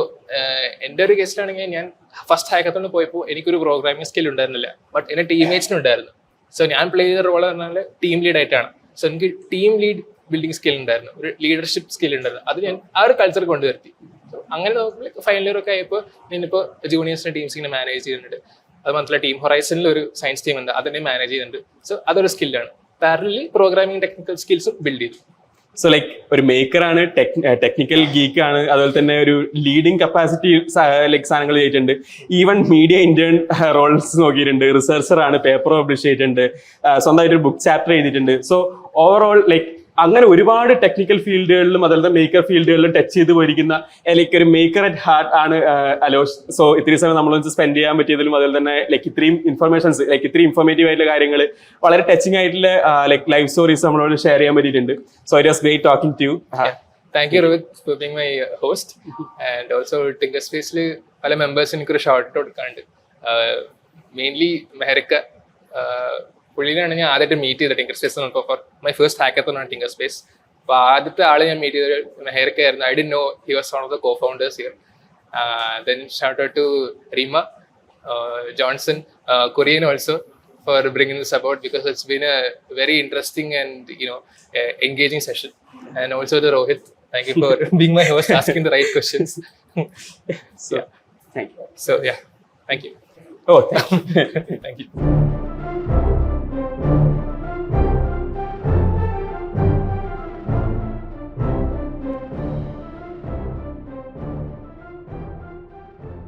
എൻ്റെ ഒരു കേസിലാണെങ്കിൽ ഞാൻ ഫസ്റ്റ് ഹാക്കത്തോണിൽ പോയപ്പോൾ എനിക്കൊരു പ്രോഗ്രാമിംഗ് സ്കിൽ ഉണ്ടായിരുന്നില്ല, ബട്ട് എൻ്റെ ടീംമേറ്റ്സിനുണ്ടായിരുന്നു. സോ ഞാൻ പ്ലേ ചെയ്ത റോൾ പറഞ്ഞാൽ ടീം ലീഡ് ആയിട്ടാണ്. സോ എനിക്ക് ടീം ലീഡ് ബിൽഡിംഗ് സ്കിൽ ഉണ്ടായിരുന്നു, ഒരു ലീഡർഷിപ്പ് സ്കിൽ ഉണ്ടായിരുന്നു. അത് ഞാൻ ആ ഒരു കൾച്ചർ കൊണ്ടുവരുത്തി. സോ അങ്ങനെ നോക്കുമ്പോൾ ഫൈനൽ ഇയർ ഒക്കെ ആയപ്പോൾ ഞാനിപ്പോൾ ജൂനിയേഴ്സിന്റെ ടീംസിനെ മാനേജ് ചെയ്യുന്നുണ്ട്. അത് മാത്രമല്ല ടീം ഹൊറൈസണിൽ ഒരു സയൻസ് ടീം ഉണ്ട്, അതിനെ മാനേജ് ചെയ്യുന്നുണ്ട്. സോ അതൊരു സ്കില്ലാണ്. പാരലലി പ്രോഗ്രാമിംഗ് ടെക്നിക്കൽ സ്കിൽസും ബിൽഡ് ചെയ്തു. സോ ലൈക്ക് ഒരു മേക്കറാണ്, ടെക്നിക്കൽ ഗീക്കാണ്, അതുപോലെ തന്നെ ഒരു ലീഡിങ് കപ്പാസിറ്റി ലൈക്ക് സാധനങ്ങൾ ചെയ്തിട്ടുണ്ട്. ഈവൻ മീഡിയ ഇന്റേൺ റോൾസ് നോക്കിയിട്ടുണ്ട്, റിസർച്ചർ ആണ്, പേപ്പർ പബ്ലിഷ് ചെയ്തിട്ടുണ്ട്, സ്വന്തമായിട്ട് ഒരു ബുക്ക് ചാപ്റ്റർ ചെയ്തിട്ടുണ്ട്. സോ ഓവറോൾ ലൈക്ക് അങ്ങനെ ഒരുപാട് ടെക്നിക്കൽ ഫീൽഡുകളിലും അതുപോലെ മേക്കർ ഫീൽഡുകളിലും ടച്ച് ചെയ്ത് പോയിരിക്കുന്ന ലൈക്ക് ഒരു മേക്കർ അറ്റ് ഹാർട്ട് ആണ് അലോഷ്. സോ ഇത്രയും സമയം നമ്മൾ സ്പെൻഡ് ചെയ്യാൻ പറ്റിയതിലും അതുപോലെ തന്നെ ലൈക്ക് ഇത്രയും ഇൻഫർമേഷൻസ്, ലൈക്ക് ഇത്രയും ഇൻഫോർമേറ്റീവ് ആയിട്ടുള്ള കാര്യങ്ങൾ, വളരെ ടച്ചിങ് ആയിട്ടുള്ള ലൈക്ക് ലൈഫ് സ്റ്റോറീസ് നമ്മളോട് ഷെയർ ചെയ്യാൻ പറ്റിയിട്ടുണ്ട്. So it was great talking to you. Thank you Rohit for being my host. And also Tinker Spaceൽ പല മെമ്പേഴ്സിന് എനിക്കൊരു ഷോർട്ട് കൊടുക്കാനുണ്ട്. മെയിൻലി മെഹറിക്ക, പുള്ളിനാണ് ഞാൻ ആദ്യമായിട്ട് മീറ്റ് ചെയ്തത് ടിങ്കർ സ്പേസ് നോക്കുക. ഫോർ മൈ ഫസ്റ്റ് ഹാക്കത്തോൺ ആണ് ടിങ്കർ സ്പേസ്. അപ്പോൾ ആദ്യത്തെ ആളെ ഞാൻ മീറ്റ് ചെയ്തത് മെഹറിക്ക ആയിരുന്നു. I didn't know he was one of the co-founders here. Then shout out to Rima, Johnson, Korean also for bringing this about, because it's been a very interesting and engaging session. And also to Rohit, thank you for being my host, asking the right questions. So, thank you. So yeah, thank you. Oh, thank you. Thank you.